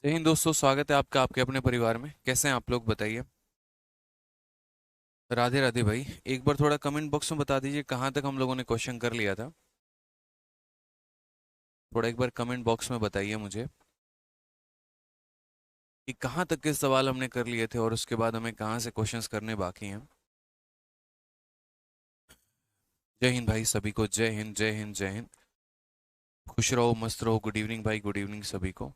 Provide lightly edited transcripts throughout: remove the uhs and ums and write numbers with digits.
जय हिंद दोस्तों, स्वागत है आपका आपके अपने परिवार में। कैसे हैं आप लोग, बताइए। राधे राधे भाई। एक बार थोड़ा कमेंट बॉक्स में बता दीजिए कहाँ तक हम लोगों ने क्वेश्चन कर लिया था। थोड़ा एक बार कमेंट बॉक्स में बताइए मुझे कि कहाँ तक के सवाल हमने कर लिए थे और उसके बाद हमें कहाँ से क्वेश्चंस करने बाकी हैं। जय हिंद भाई सभी को, जय हिंद जय हिंद जय हिंद। खुश रहो, मस्त रहो। गुड इवनिंग भाई, गुड इवनिंग सभी को।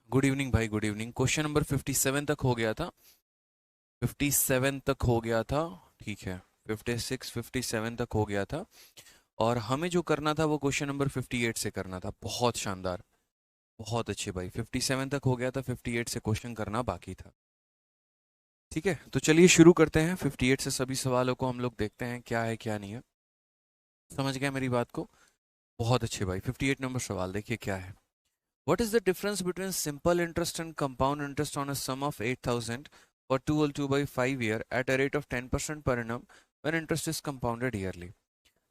गुड इवनिंग भाई, गुड इवनिंग। क्वेश्चन नंबर 57 तक हो गया था। 57 तक हो गया था। ठीक है। 56 57 तक हो गया था। और हमें जो करना था वो क्वेश्चन नंबर 58 से करना था। बहुत शानदार, बहुत अच्छे भाई। 57 तक हो गया था, 58 से क्वेश्चन करना बाकी था। ठीक है, तो चलिए शुरू करते हैं। 58 से सभी सवालों को हम लोग देखते हैं क्या है क्या नहीं है। समझ गया मेरी बात को? बहुत अच्छे भाई। 58 नंबर सवाल देखिए क्या है। What is the difference between simple interest and compound interest on a sum of 8,000 for 2 or 2 by 5 year at a rate of 10% per annum when interest is compounded yearly?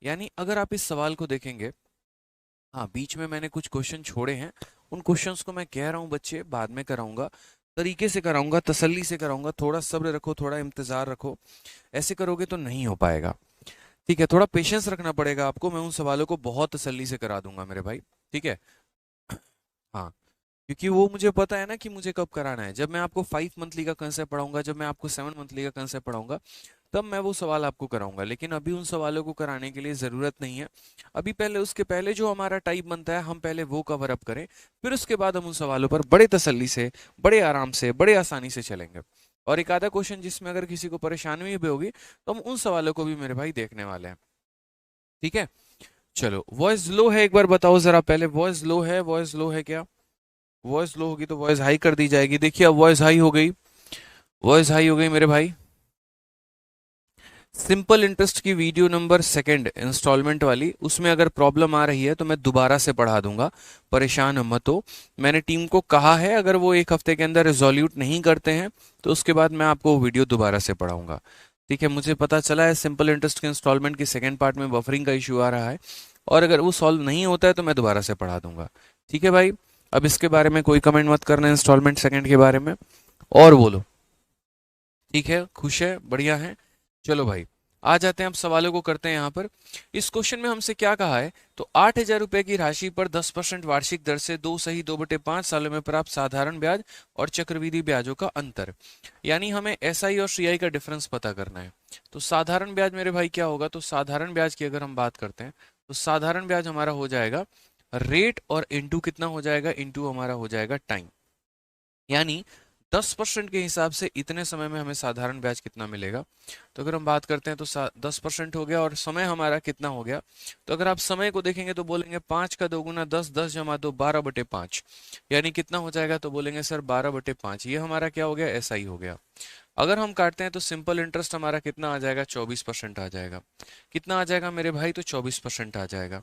यानी अगर आप इस सवाल को देखेंगे, हाँ बीच में मैंने कुछ क्वेश्चन छोड़े हैं। उन क्वेश्चंस को मैं कह रहा हूँ बच्चे बाद में कराऊंगा, तरीके से कराऊंगा, तसल्ली से कराऊंगा। थोड़ा सब्र रखो, थोड़ा इंतजार रखो। ऐसे करोगे तो नहीं हो पाएगा। ठीक है, थोड़ा पेशेंस रखना पड़ेगा आपको। मैं उन सवालों को बहुत तसल्ली से करा दूंगा मेरे भाई। ठीक है। हाँ, क्योंकि वो मुझे पता है ना कि मुझे कब कराना है। जब मैं आपको 5 मंथली का कंसेप्ट पढ़ाऊंगा, जब मैं आपको 7 मंथली का कंसेप्ट पढ़ाऊंगा, तब मैं वो सवाल आपको कराऊंगा। लेकिन अभी उन सवालों को कराने के लिए ज़रूरत नहीं है। अभी पहले, उसके पहले जो हमारा टाइप बनता है, हम पहले वो कवर अप करें। फिर उसके बाद हम उन सवालों पर बड़े तसल्ली से, बड़े आराम से, बड़े आसानी से चलेंगे। और एक आधा क्वेश्चन जिसमें अगर किसी को परेशानी भी होगी, तो हम उन सवालों को भी मेरे भाई देखने वाले हैं। ठीक है, चलो। वॉइस लो है, एक बार बताओ जरा पहले। वॉइस लो है, वॉइस लो है क्या? वॉइस लो होगी तो वॉइस हाई कर दी जाएगी। देखिए अब वॉइस हाई हो गई। वॉइस हाई हो गई मेरे भाई। सिंपल इंटरेस्ट की वीडियो नंबर सेकंड इंस्टॉलमेंट वाली, उसमें अगर प्रॉब्लम आ रही है तो मैं दोबारा से पढ़ा दूंगा। परेशान मत हो। मैंने टीम को कहा है अगर वो एक हफ्ते के अंदर रिजोल्यूट नहीं करते हैं तो उसके बाद मैं आपको वो वीडियो दोबारा से पढ़ाऊंगा। ठीक है, मुझे पता चला है सिंपल इंटरेस्ट के इंस्टॉलमेंट की सेकेंड पार्ट में बफरिंग का इशू आ रहा है, और अगर वो सॉल्व नहीं होता है तो मैं दोबारा से पढ़ा दूंगा। ठीक है भाई। अब इसके बारे में कोई कमेंट मत करना इंस्टॉलमेंट सेकंड के बारे में। और बोलो। ठीक है, खुश है, बढ़िया है। चलो भाई, आ जाते हैं अब सवालों को करते हैं यहाँ पर। इस क्वेश्चन में हमसे क्या कहा है, तो 8,000 रुपए की राशि पर 10% वार्षिक दर से 2 सही 2/5 सालों में प्राप्त साधारण ब्याज और चक्रवृद्धि ब्याजों का अंतर। यानी हमें एसआई और सीआई का डिफरेंस पता करना है। तो साधारण ब्याज मेरे भाई क्या होगा, तो साधारण ब्याज की अगर हम बात करते हैं तो साधारण ब्याज हमारा हो जाएगा रेट, और इंटू कितना हो जाएगा, इंटू हमारा हो जाएगा टाइम। यानी 10% के हिसाब से इतने समय में हमें साधारण ब्याज कितना मिलेगा। तो अगर हम बात करते हैं तो 10% हो गया, और समय हमारा कितना हो गया। तो अगर आप समय को देखेंगे तो बोलेंगे 5 का 2 गुना 10, 10 जमा 2 12/5। यानी कितना हो जाएगा, तो बोलेंगे सर 12/5। ये हमारा क्या हो गया, ऐसा ही हो गया। अगर हम काटते हैं तो सिंपल इंटरेस्ट हमारा कितना आ जाएगा, 24% आ जाएगा। कितना आ जाएगा मेरे भाई, तो 24% आ जाएगा।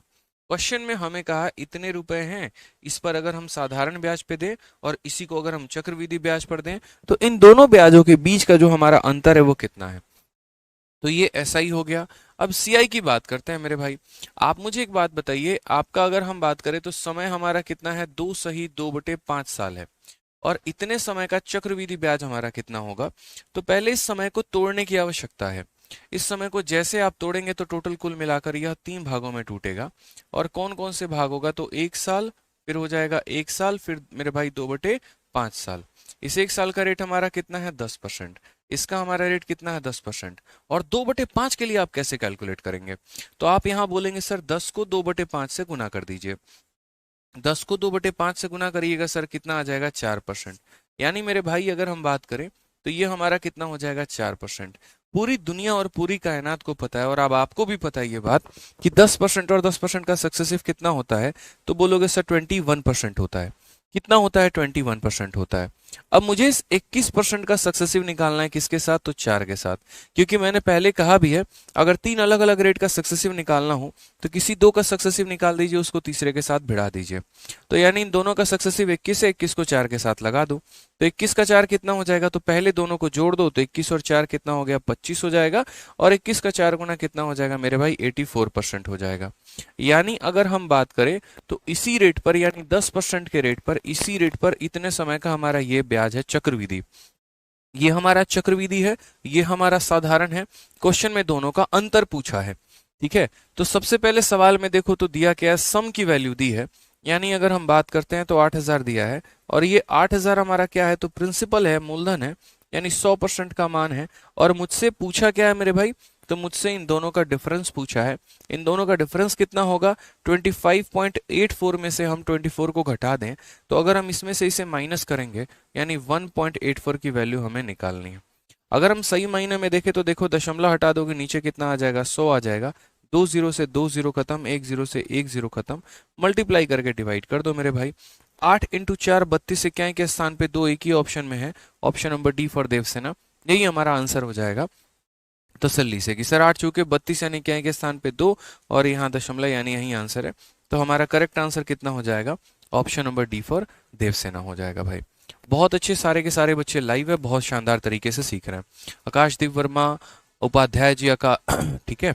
क्वेश्चन में हमें कहा इतने रुपए हैं, इस पर अगर हम साधारण ब्याज पे दें और इसी को अगर हम चक्रवृद्धि ब्याज पर दें, तो इन दोनों ब्याजों के बीच का जो हमारा अंतर है वो कितना है। तो ये ऐसा ही हो गया। अब सीआई की बात करते हैं मेरे भाई। आप मुझे एक बात बताइए, आपका अगर हम बात करें तो समय हमारा कितना है, 2 सही 2/5 साल है। और इतने समय का चक्रवृद्धि ब्याज हमारा कितना होगा। तो पहले इस समय को तोड़ने की आवश्यकता है। इस समय को जैसे आप तोड़ेंगे तो टोटल कुल मिलाकर यह 3 भागों में टूटेगा। और कौन कौन से भाग होगा, तो 1 साल, फिर हो जाएगा 1 साल, फिर मेरे भाई 2/5 साल। इस 1 साल का रेट हमारा कितना है, 10%। इसका हमारा रेट कितना है, 10%। और 2/5 के लिए आप कैसे कैलकुलेट करेंगे, तो आप यहाँ बोलेंगे सर 10 को 2/5 से गुना कर दीजिए। 10 को 2/5 से गुना करिएगा सर, कितना आ जाएगा, 4%। यानी मेरे भाई अगर हम बात करें तो ये हमारा कितना हो जाएगा, 4%। पूरी दुनिया और पूरी कायनात को पता है, और अब आपको भी पता है ये बात, कि 10% और 10% का सक्सेसिव कितना होता है। तो बोलोगे सर 21% होता है। कितना होता है, 21% होता है। अब मुझे इस 21% का सक्सेसिव निकालना है किसके साथ, तो 4 के साथ, क्योंकि मैंने पहले कहा भी है अगर 3 अलग अलग रेट का सक्सेसिव निकालना हो तो किसी 2 का सक्सेसिव निकाल दीजिए, उसको तीसरे के साथ भिड़ा दीजिए। तो यानी इन दोनों का सक्सेसिव 21 है, 21 को 4 के साथ लगा दो, तो 21 का 4 कितना हो जाएगा, तो पहले दोनों को जोड़ दो, तो 21 और 4 कितना हो गया, 25 हो जाएगा, और 21 का 4 गुना कितना हो जाएगा मेरे भाई, 84% हो जाएगा। यानी अगर हम बात करें तो इसी रेट पर, यानी 10% के रेट पर, इसी रेट पर इतने समय का हमारा ये ब्याज है चक्रवृद्धि। ये हमारा चक्रवृद्धि है, ये हमारा साधारण है। क्वेश्चन में दोनों का अंतर पूछा है, ठीक है। तो सबसे पहले सवाल में देखो तो दिया क्या है, सम की वैल्यू दी है, यानी अगर हम बात करते हैं तो 8000 दिया है, और ये 8000 हमारा क्या है, तो प्रिंसिपल है, मूलधन है, यानी 100% का मान है। और मुझसे पूछा क्या है मेरे भाई, तो मुझसे इन दोनों का डिफरेंस पूछा है। इन दोनों का डिफरेंस कितना होगा, 25.84 में से हम 24 को घटा दें, तो अगर हम इसमें से इसे माइनस करेंगे, यानी 1.84 की वैल्यू हमें निकालनी है। अगर हम सही मायने में देखें तो देखो, दशमलव हटा दोगे नीचे कितना आ जाएगा, 100 आ जाएगा। 2 जीरो से 2 जीरो खत्म, 1 जीरो से 1 जीरो खत्म, मल्टीप्लाई करके डिवाइड कर दो मेरे भाई। 8 इंटू 4 32, इक्याई के स्थान पे 2 एक ही ऑप्शन में है, option number D for Devsena, यही हमारा आंसर हो जाएगा तसल्ली से कि सर 8 चूके 32 यानी क्या के स्थान पे 2, और यहाँ दशमलव यानी यही आंसर है। तो हमारा करेक्ट आंसर कितना हो जाएगा, option number D for Devsena हो जाएगा भाई। बहुत अच्छे, सारे के सारे बच्चे लाइव है, बहुत शानदार तरीके से सीख रहे हैं। आकाशदीप वर्मा उपाध्याय जी का ठीक है,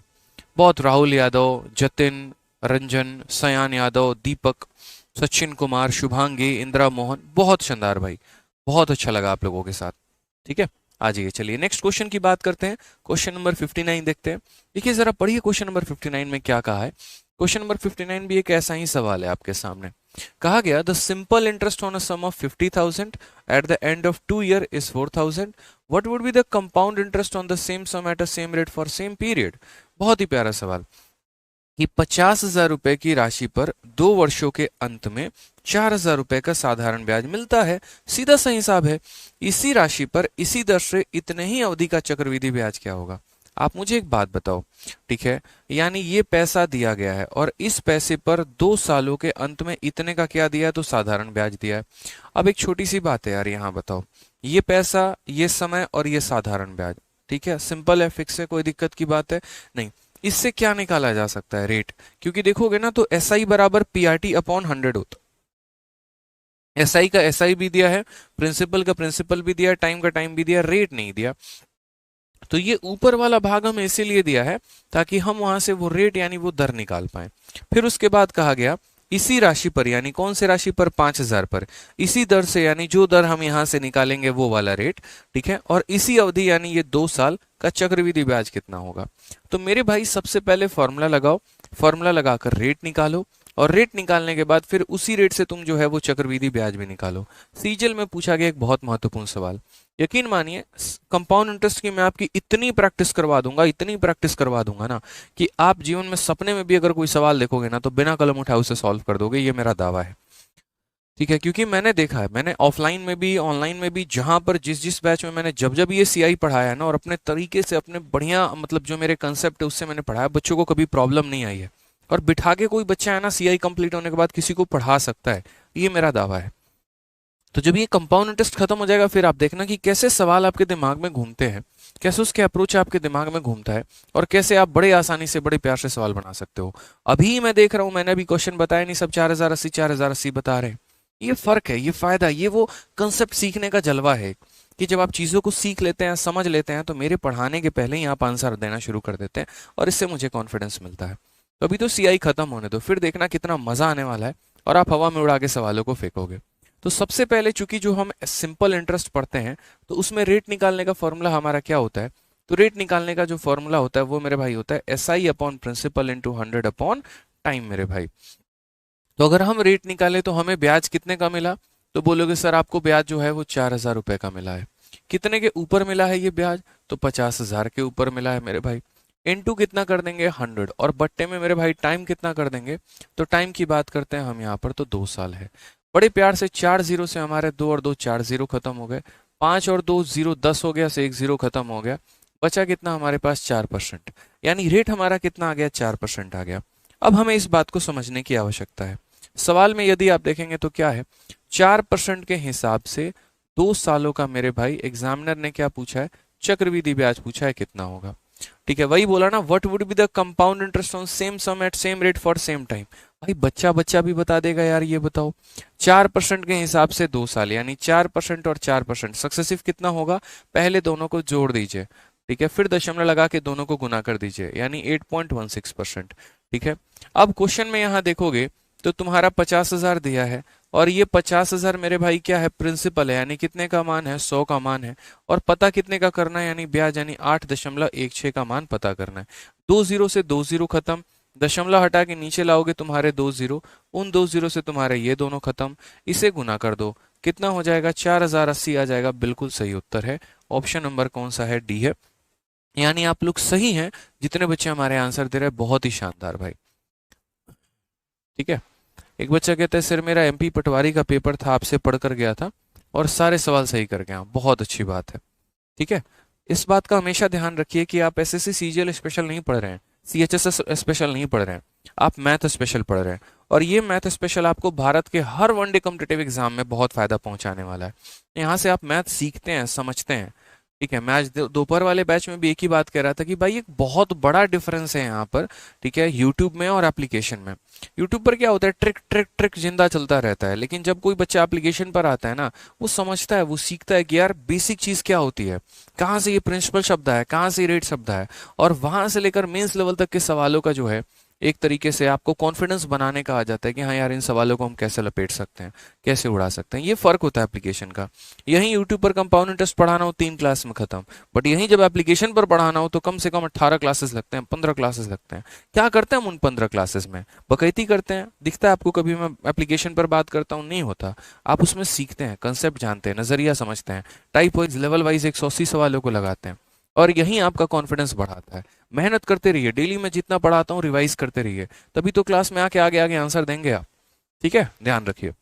बहुत, राहुल यादव, जतिन, रंजन, सयान यादव, दीपक, सचिन कुमार, शुभांगी, इंदिरा मोहन, बहुत शानदार भाई, बहुत अच्छा लगा आप लोगों के साथ, ठीक है। आ जाइए, चलिए नेक्स्ट क्वेश्चन की बात करते हैं। क्वेश्चन नंबर 59 देखते हैं। देखिए जरा पढ़िए क्वेश्चन नंबर 59 में क्या कहा है। क्वेश्चन नंबर 59 भी एक ऐसा ही सवाल है आपके सामने। कहा गया the simple interest on a sum of 50,000 at the end of 2 year is 4,000, what would be the compound interest on the same sum at a same rate for same period. बहुत ही प्यारा सवाल कि 50,000 रुपए की राशि पर 2 वर्षों के अंत में 4,000 रुपए का साधारण ब्याज मिलता है। सीधा सा हिसाब है, इसी राशि पर इसी दर से इतने ही अवधि का चक्रवृद्धि ब्याज क्या होगा। आप मुझे एक बात बताओ, ठीक है, यानी ये पैसा दिया गया है और इस पैसे पर 2 सालों के अंत में इतने का क्या दिया है, तो साधारण ब्याज दिया है। अब एक छोटी सी बात है यार, यहाँ बताओ, ये पैसा, ये समय और ये साधारण ब्याज, ठीक है, सिंपल है, फिक्स है, कोई दिक्कत की बात है नहीं। इससे क्या निकाला जा सकता है, रेट, क्योंकि देखोगे ना तो एस आई बराबर पी आर टी अपॉन 100 होता। एस आई का एस आई भी दिया है, प्रिंसिपल का प्रिंसिपल भी दिया, टाइम का टाइम भी दिया, रेट नहीं दिया। तो ये ऊपर वाला भाग हमें इसीलिए दिया है ताकि हम वहां से वो रेट यानी वो दर निकाल पाए। फिर उसके बाद कहा गया इसी राशि पर, यानी कौन से राशि पर, 5,000 पर, इसी दर से, यानी जो दर हम यहां से निकालेंगे वो वाला रेट, ठीक है, और इसी अवधि यानी ये 2 साल का चक्रवृद्धि ब्याज कितना होगा। तो मेरे भाई सबसे पहले फॉर्मूला लगाओ, फॉर्मूला लगाकर रेट निकालो, और रेट निकालने के बाद फिर उसी रेट से तुम जो है वो चक्रवृद्धि ब्याज भी निकालो। सीजीएल में पूछा गया एक बहुत महत्वपूर्ण सवाल, यकीन मानिए कंपाउंड इंटरेस्ट की मैं आपकी इतनी प्रैक्टिस करवा दूंगा, इतनी प्रैक्टिस करवा दूंगा ना कि आप जीवन में सपने में भी अगर कोई सवाल देखोगे ना तो बिना कलम उठाए उसे सॉल्व कर दोगे, ये मेरा दावा है, ठीक है। क्योंकि मैंने देखा है, मैंने ऑफलाइन में भी ऑनलाइन में भी, जहां पर जिस जिस बैच में मैंने जब जब ये सीआई पढ़ाया है ना, और अपने तरीके से, अपने बढ़िया, मतलब जो मेरे कंसेप्ट है उससे मैंने पढ़ाया, बच्चों को कभी प्रॉब्लम नहीं आई है। और बिठा के कोई बच्चा है ना सीआई कंप्लीट होने के बाद किसी को पढ़ा सकता है, ये मेरा दावा है। तो जब ये कंपाउंड इंटरेस्ट खत्म हो जाएगा फिर आप देखना कि कैसे सवाल आपके दिमाग में घूमते हैं, कैसे उसके अप्रोच आपके दिमाग में घूमता है, और कैसे आप बड़े आसानी से, बड़े प्यार से सवाल बना सकते हो। अभी मैं देख रहा हूं, मैंने अभी क्वेश्चन बताया नहीं, सब 4080 4080 बता रहे हैं। ये फर्क है, ये फायदा, ये वो कंसेप्ट सीखने का जलवा है कि जब आप चीजों को सीख लेते हैं, समझ लेते हैं, तो मेरे पढ़ाने के पहले ही आप आंसर देना शुरू कर देते हैं, और इससे मुझे कॉन्फिडेंस मिलता है। तो अभी तो सीआई खत्म होने दो, फिर देखना कितना मजा आने वाला है, और आप हवा में उड़ा के सवालों को फेंकोगे। तो सबसे पहले चूंकि जो हम सिंपल इंटरेस्ट पढ़ते हैं तो उसमें रेट निकालने का फॉर्मूला हमारा क्या होता है, तो रेट निकालने का जो फॉर्मूला होता है वो मेरे भाई होता है S I upon principal into 100 upon time मेरे भाई। तो अगर हम रेट निकाले तो हमें ब्याज कितने का मिला, तो बोलोगे सर आपको ब्याज जो है वो 4,000 रुपए का मिला है। कितने के ऊपर मिला है ये ब्याज, तो 50,000 के ऊपर मिला है मेरे भाई। इनटू कितना कर देंगे, 100, और बट्टे में मेरे भाई टाइम कितना कर देंगे, तो टाइम की बात करते हैं हम यहाँ पर, तो 2 साल है। बड़े प्यार से 4 जीरो से हमारे 2 और 2 4 जीरो खत्म हो गए, 5 और 2 जीरो 10 हो गया, से 1 जीरो खत्म हो गया, बचा कितना हमारे पास 4%, यानी रेट हमारा कितना आ गया, 4% आ गया। अब हमें इस बात को समझने की आवश्यकता है। सवाल में यदि आप देखेंगे तो क्या है, 4% के हिसाब से 2 सालों का मेरे भाई एग्जामिनर ने क्या पूछा है, चक्रवृद्धि ब्याज पूछा है, कितना होगा। ठीक है, वही बोला ना, what would be the compound interest on same sum at same rate for same time. भाई बच्चा बच्चा भी बता देगा यार, ये बताओ। 4% के हिसाब से 2 साल, यानी 4% और 4% सक्सेसिव कितना होगा, पहले दोनों को जोड़ दीजिए। ठीक है, फिर दशमलव लगा के दोनों को गुना कर दीजिए, यानी 8.16%। ठीक है, अब क्वेश्चन में यहाँ देखोगे तो तुम्हारा 50,000 दिया है, और ये 50,000 मेरे भाई क्या है, प्रिंसिपल है, यानी कितने का मान है, 100 का मान है। और पता कितने का करना है, यानी ब्याज, यानी 8.16 का मान पता करना है। 2 जीरो से 2 जीरो खत्म, दशमलव हटा के नीचे लाओगे तुम्हारे 2 जीरो, उन 2 जीरो से तुम्हारे ये दोनों खत्म, इसे गुना कर दो, कितना हो जाएगा, 4080 आ जाएगा। बिल्कुल सही उत्तर है ऑप्शन नंबर कौन सा है, डी है। यानी आप लोग सही हैं, जितने बच्चे हमारे आंसर दे रहे हैं, बहुत ही शानदार भाई। ठीक है, एक बच्चा कहता है सर मेरा एमपी पटवारी का पेपर था, आपसे पढ़कर गया था और सारे सवाल सही कर गया। बहुत अच्छी बात है। ठीक है, इस बात का हमेशा ध्यान रखिए कि आप एसएससी सीजीएल स्पेशल नहीं पढ़ रहे हैं, सीएचएसएस स्पेशल नहीं पढ़ रहे हैं, आप मैथ स्पेशल पढ़ रहे हैं। और ये मैथ स्पेशल आपको भारत के हर वनडे कॉम्पिटिटिव एग्जाम में बहुत फायदा पहुंचाने वाला है। यहाँ से आप मैथ सीखते हैं, समझते हैं। ठीक है, मैं आज दोपहर वाले बैच में भी एक ही बात कह रहा था कि भाई एक बहुत बड़ा डिफरेंस है यहाँ पर। ठीक है, यूट्यूब में और एप्लीकेशन में। यूट्यूब पर क्या होता है, ट्रिक ट्रिक ट्रिक जिंदा चलता रहता है, लेकिन जब कोई बच्चा एप्लीकेशन पर आता है ना, वो समझता है, वो सीखता है कि यार बेसिक चीज क्या होती है, कहाँ से ये प्रिंसिपल शब्द है, कहाँ से रेट शब्द है। और वहां से लेकर मेंस लेवल तक के सवालों का जो है, एक तरीके से आपको कॉन्फिडेंस बनाने का आ जाता है कि हाँ यार इन सवालों को हम कैसे लपेट सकते हैं, कैसे उड़ा सकते हैं। ये फर्क होता है एप्लीकेशन का। यहीं यूट्यूब पर कंपाउंड इंटरेस्ट पढ़ाना हो 3 क्लास में खत्म, बट यहीं जब एप्लीकेशन पर पढ़ाना हो तो कम से कम 18 क्लासेस लगते हैं, 15 क्लासेस लगते हैं। क्या करते हैं हम उन 15 क्लासेस में, बकैती करते हैं। दिखता है आपको कभी मैं एप्लीकेशन पर बात करता हूँ, नहीं होता। आप उसमें सीखते हैं, कंसेप्ट जानते हैं, नजरिया समझते हैं, टाइप वाइज लेवल वाइज 180 सवालों को लगाते हैं, और यही आपका कॉन्फिडेंस बढ़ाता है। मेहनत करते रहिए, डेली मैं जितना पढ़ाता हूँ रिवाइज करते रहिए, तभी तो क्लास में आके आगे आगे आंसर देंगे आप। ठीक है, ध्यान रखिए।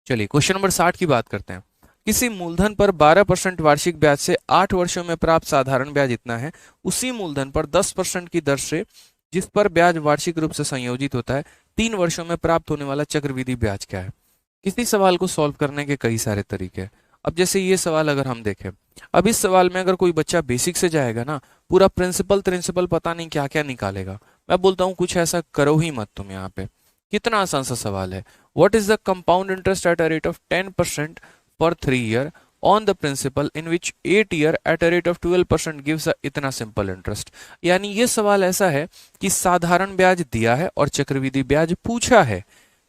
चलिए क्वेश्चन नंबर 60 की बात करते हैं। किसी मूलधन पर 12% वार्षिक ब्याज से 8 वर्षों में प्राप्त साधारण ब्याज इतना है, उसी मूलधन पर 10% की दर से जिस पर ब्याज वार्षिक रूप से संयोजित होता है, 3 वर्षों में प्राप्त होने वाला चक्रवृद्धि ब्याज क्या है। किसी सवाल को सॉल्व करने के कई सारे तरीके हैं। अब जैसे ये सवाल अगर हम देखें, अब इस सवाल में अगर कोई बच्चा बेसिक से जाएगा ना, पूरा प्रिंसिपल प्रिंसिपल पता नहीं क्या क्या निकालेगा। मैं बोलता हूँ कुछ ऐसा करो ही मत तुम यहाँ पे। कितना आसान सा सवाल है। What is the compound interest at a rate of 10% for 3 year on the principal in which 8 year at a rate of 12% gives इतना सिंपल इंटरेस्ट। यानी ये सवाल ऐसा है कि साधारण ब्याज दिया है और चक्रवृद्धि ब्याज पूछा है।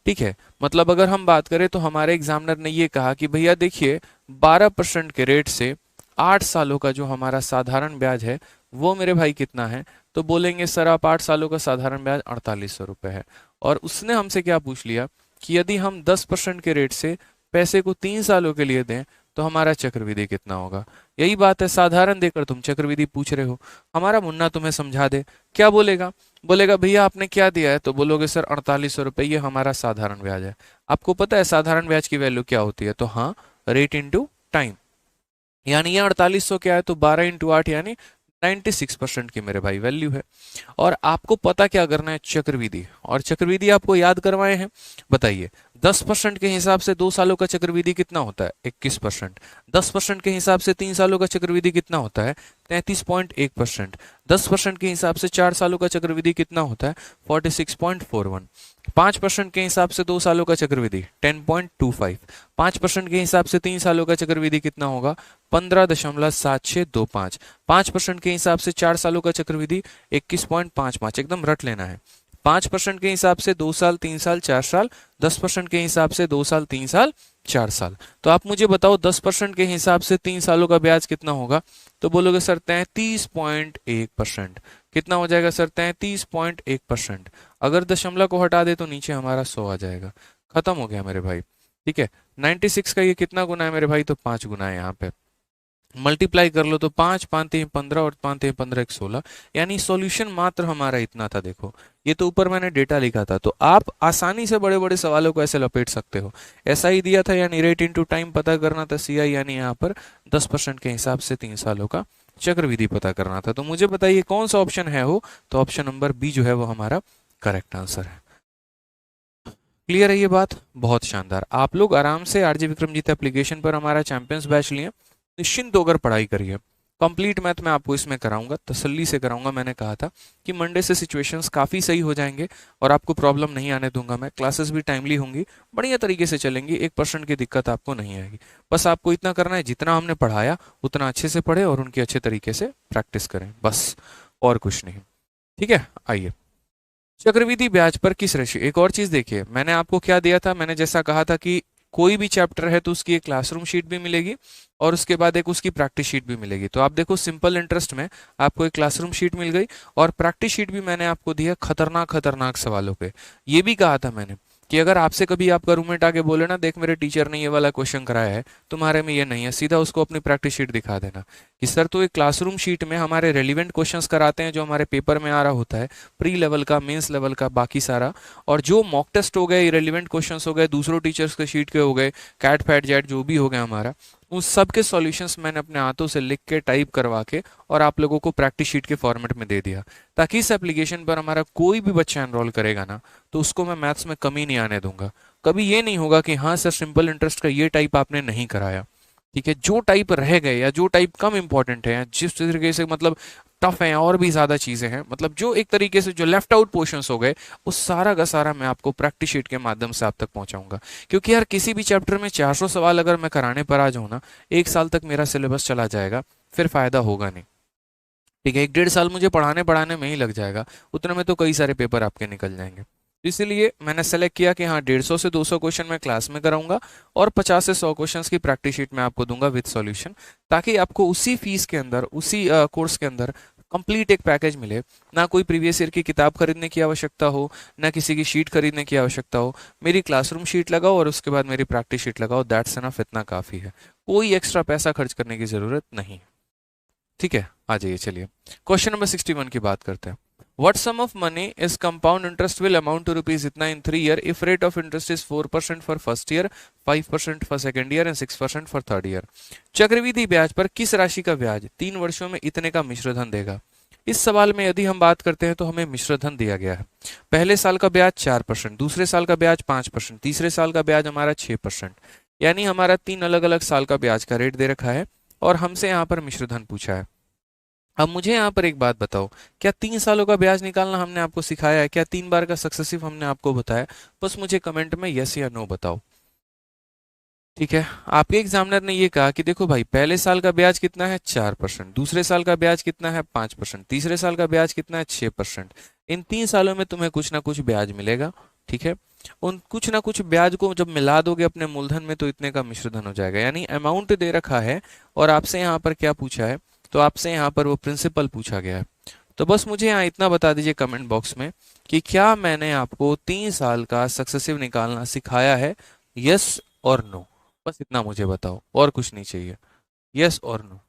ठीक है, मतलब अगर हम बात करें तो हमारे एग्जामिनर ने ये कहा कि भैया देखिए 12% के रेट से 8 सालों का जो हमारा साधारण ब्याज है वो मेरे भाई कितना है। तो बोलेंगे सर आप 8 सालों का साधारण ब्याज 4800 रुपये है। और उसने हमसे क्या पूछ लिया कि यदि हम 10% के रेट से पैसे को 3 सालों के लिए दें तो हमारा चक्रवृद्धि कितना होगा। यही बात है, साधारण देकर तुम चक्रवृद्धि पूछ रहे हो। हमारा मुन्ना तुम्हें समझा दे, क्या बोलेगा, बोलेगा भैया आपने क्या दिया है, तो बोलोगे सर 4800 रुपये, ये हमारा साधारण ब्याज है। आपको पता है साधारण ब्याज की वैल्यू क्या होती है, तो हाँ, रेट इंटू टाइम। यानी ये 4800 क्या है, तो 12 इंटू 8 यानी 96% की मेरे भाई वैल्यू है। और आपको पता क्या करना है, चक्रवृद्धि। और चक्रवृद्धि आपको याद करवाए हैं, बताइए 10% के हिसाब से 2 सालों का चक्रवृद्धि कितना होता है, 21%। 10% के हिसाब से 3 सालों का चक्रवृद्धि कितना होता है, 33.1%। 10% के हिसाब से 4 सालों का चक्रवृद्धि कितना होता है, 46.41। 5% के हिसाब से 2 सालों का चक्रवृद्धि 10.25। 5% के हिसाब से 3 सालों का चक्रवृद्धि कितना होगा, 15.7625। 5% के हिसाब से 4 सालों का चक्रवृद्धि 21.55। एकदम रट लेना है। 5% के हिसाब से 2 साल 3 साल 4 साल, 10% के हिसाब से 2 साल 3 साल 4 साल। तो आप मुझे बताओ 10% के हिसाब से 3 सालों का ब्याज कितना होगा, तो बोलोगे सर 33.1%। कितना हो जाएगा सर, 33.1%। अगर दशमलव को हटा दे तो नीचे हमारा 100 आ जाएगा। खत्म हो गया मेरे भाई। ठीक है, 96 का ये कितना गुना है मेरे भाई, तो 5 गुना है। यहाँ पे मल्टीप्लाई कर लो तो 5 5 15 और 5 15 16, यानी सॉल्यूशन मात्र हमारा इतना था। देखो ये तो ऊपर मैंने डेटा लिखा था, तो आप आसानी से बड़े बड़े सवालों को ऐसे लपेट सकते हो। ऐसा ही दिया था, यानी रेट इनटू टाइम पता करना था, सीआई यानी यहाँ पर 10% के हिसाब से 3 सालों का चक्रवृद्धि पता करना था। तो मुझे बताइए कौन सा ऑप्शन है हो, तो ऑप्शन नंबर बी जो है वो हमारा करेक्ट आंसर है। क्लियर है ये बात? बहुत शानदार। आप लोग आराम से आरजे विक्रमजीत एप्लीकेशन पर हमारा चैंपियंस बैच लिए, निश्चिंत होकर पढ़ाई करिए। कंप्लीट मैथ मैं आपको इसमें कराऊंगा, तसल्ली से कराऊंगा। मैंने कहा था कि मंडे से सिचुएशंस काफ़ी सही हो जाएंगे और आपको प्रॉब्लम नहीं आने दूंगा मैं। क्लासेस भी टाइमली होंगी, बढ़िया तरीके से चलेंगी, 1% की दिक्कत आपको नहीं आएगी। बस आपको इतना करना है, जितना हमने पढ़ाया उतना अच्छे से पढ़े और उनकी अच्छे तरीके से प्रैक्टिस करें, बस और कुछ नहीं। ठीक है, आइए। चक्रवृद्धि ब्याज पर किस राशि, एक और चीज देखिए, मैंने आपको क्या दिया था, मैंने जैसा कहा था कि कोई भी चैप्टर है तो उसकी एक क्लासरूम शीट भी मिलेगी और उसके बाद एक उसकी प्रैक्टिस शीट भी मिलेगी। तो आप देखो, सिंपल इंटरेस्ट में आपको एक क्लासरूम शीट मिल गई और प्रैक्टिस शीट भी मैंने आपको दी है खतरनाक खतरनाक सवालों पे। ये भी कहा था मैंने कि अगर आपसे कभी आपका रूममेट आके बोले ना, देख मेरे टीचर ने ये वाला क्वेश्चन कराया है, तुम्हारे में ये नहीं है, सीधा उसको अपनी प्रैक्टिस शीट दिखा देना कि सर तो एक क्लासरूम शीट में हमारे रेलिवेंट क्वेश्चंस कराते हैं जो हमारे पेपर में आ रहा होता है, प्री लेवल का, मेंस लेवल का, बाकी सारा, और जो मॉक टेस्ट हो गए, रेलिवेंट क्वेश्चंस हो गए, दूसरों टीचर्स के शीट के हो गए, कैट फैट जेट जो भी हो गया हमारा, उस सब के सॉल्यूशंस मैंने अपने हाथों से लिख के टाइप करवा के और आप लोगों को प्रैक्टिस शीट के फॉर्मेट में दे दिया, ताकि इस एप्लीकेशन पर हमारा कोई भी बच्चा एनरोल करेगा ना तो उसको मैं मैथ्स में कमी नहीं आने दूंगा। कभी ये नहीं होगा कि हाँ सर सिंपल इंटरेस्ट का ये टाइप आपने नहीं कराया। ठीक है, जो टाइप रह गए या जो टाइप कम इंपॉर्टेंट है या जिस तरीके से मतलब टफ है और भी ज्यादा चीजें हैं, मतलब जो एक तरीके से जो लेफ्ट आउट पोर्शंस हो गए, उस सारा का सारा मैं आपको प्रैक्टिस शीट के माध्यम से आप तक पहुंचाऊंगा। क्योंकि यार किसी भी चैप्टर में 400 सवाल अगर मैं कराने पर आ जाऊं ना, 1 साल तक मेरा सिलेबस चला जाएगा, फिर फायदा होगा नहीं। ठीक है, 1 1.5 साल मुझे पढ़ाने पढ़ाने में ही लग जाएगा, उतने में तो कई सारे पेपर आपके निकल जाएंगे। इसीलिए मैंने सेलेक्ट किया कि हाँ 150 से 200 क्वेश्चन मैं क्लास में कराऊंगा और 50 से 100 क्वेश्चंस की प्रैक्टिस शीट मैं आपको दूंगा विद सॉल्यूशन, ताकि आपको उसी फीस के अंदर, उसी कोर्स के अंदर कंप्लीट एक पैकेज मिले। ना कोई प्रीवियस ईयर की किताब खरीदने की आवश्यकता हो, ना किसी की शीट खरीदने की आवश्यकता हो, मेरी क्लासरूम शीट लगाओ और उसके बाद मेरी प्रैक्टिस शीट लगाओ, दैट्स एनफ, इतना काफी है। कोई एक्स्ट्रा पैसा खर्च करने की जरूरत नहीं। ठीक है, आ जाइए, चलिए क्वेश्चन नंबर 61 की बात करते हैं। What sum of money is compound interest will amount to rupees इतना in 3 year if rate of interest is 4% for first year, 5% for second year and 6% for third year? चक्रवृद्धि ब्याज पर किस राशि का ब्याज 3 वर्षों में इतने का मिश्र धन देगा? इस सवाल में यदि हम बात करते हैं तो हमें मिश्र धन दिया गया है। पहले साल का ब्याज 4%, दूसरे साल का ब्याज 5%, तीसरे साल का ब्याज हमारा 6%, यानी हमारा 3 अलग अलग साल का ब्याज का रेट दे रखा है और हमसे यहाँ पर मिश्र धन पूछा है। अब मुझे यहाँ पर एक बात बताओ, क्या 3 सालों का ब्याज निकालना हमने आपको सिखाया है? क्या 3 बार का सक्सेसिव हमने आपको बताया? बस मुझे कमेंट में यस या नो बताओ। ठीक है, आपके एग्जामिनर ने ये कहा कि देखो भाई, पहले साल का ब्याज कितना है 4%, दूसरे साल का ब्याज कितना है 5%, तीसरे साल का ब्याज कितना है 6%। इन 3 सालों में तुम्हें कुछ ना कुछ ब्याज मिलेगा। ठीक है, उन कुछ ना कुछ ब्याज को जब मिला दोगे अपने मूलधन में तो इतने का मिश्रधन हो जाएगा। यानी अमाउंट दे रखा है और आपसे यहाँ पर क्या पूछा है, तो आपसे यहाँ पर वो प्रिंसिपल पूछा गया है। तो बस मुझे यहाँ इतना बता दीजिए कमेंट बॉक्स में कि क्या मैंने आपको 3 साल का सक्सेसिव निकालना सिखाया है, यस और नो? बस इतना मुझे बताओ, और कुछ नहीं चाहिए, यस और नो।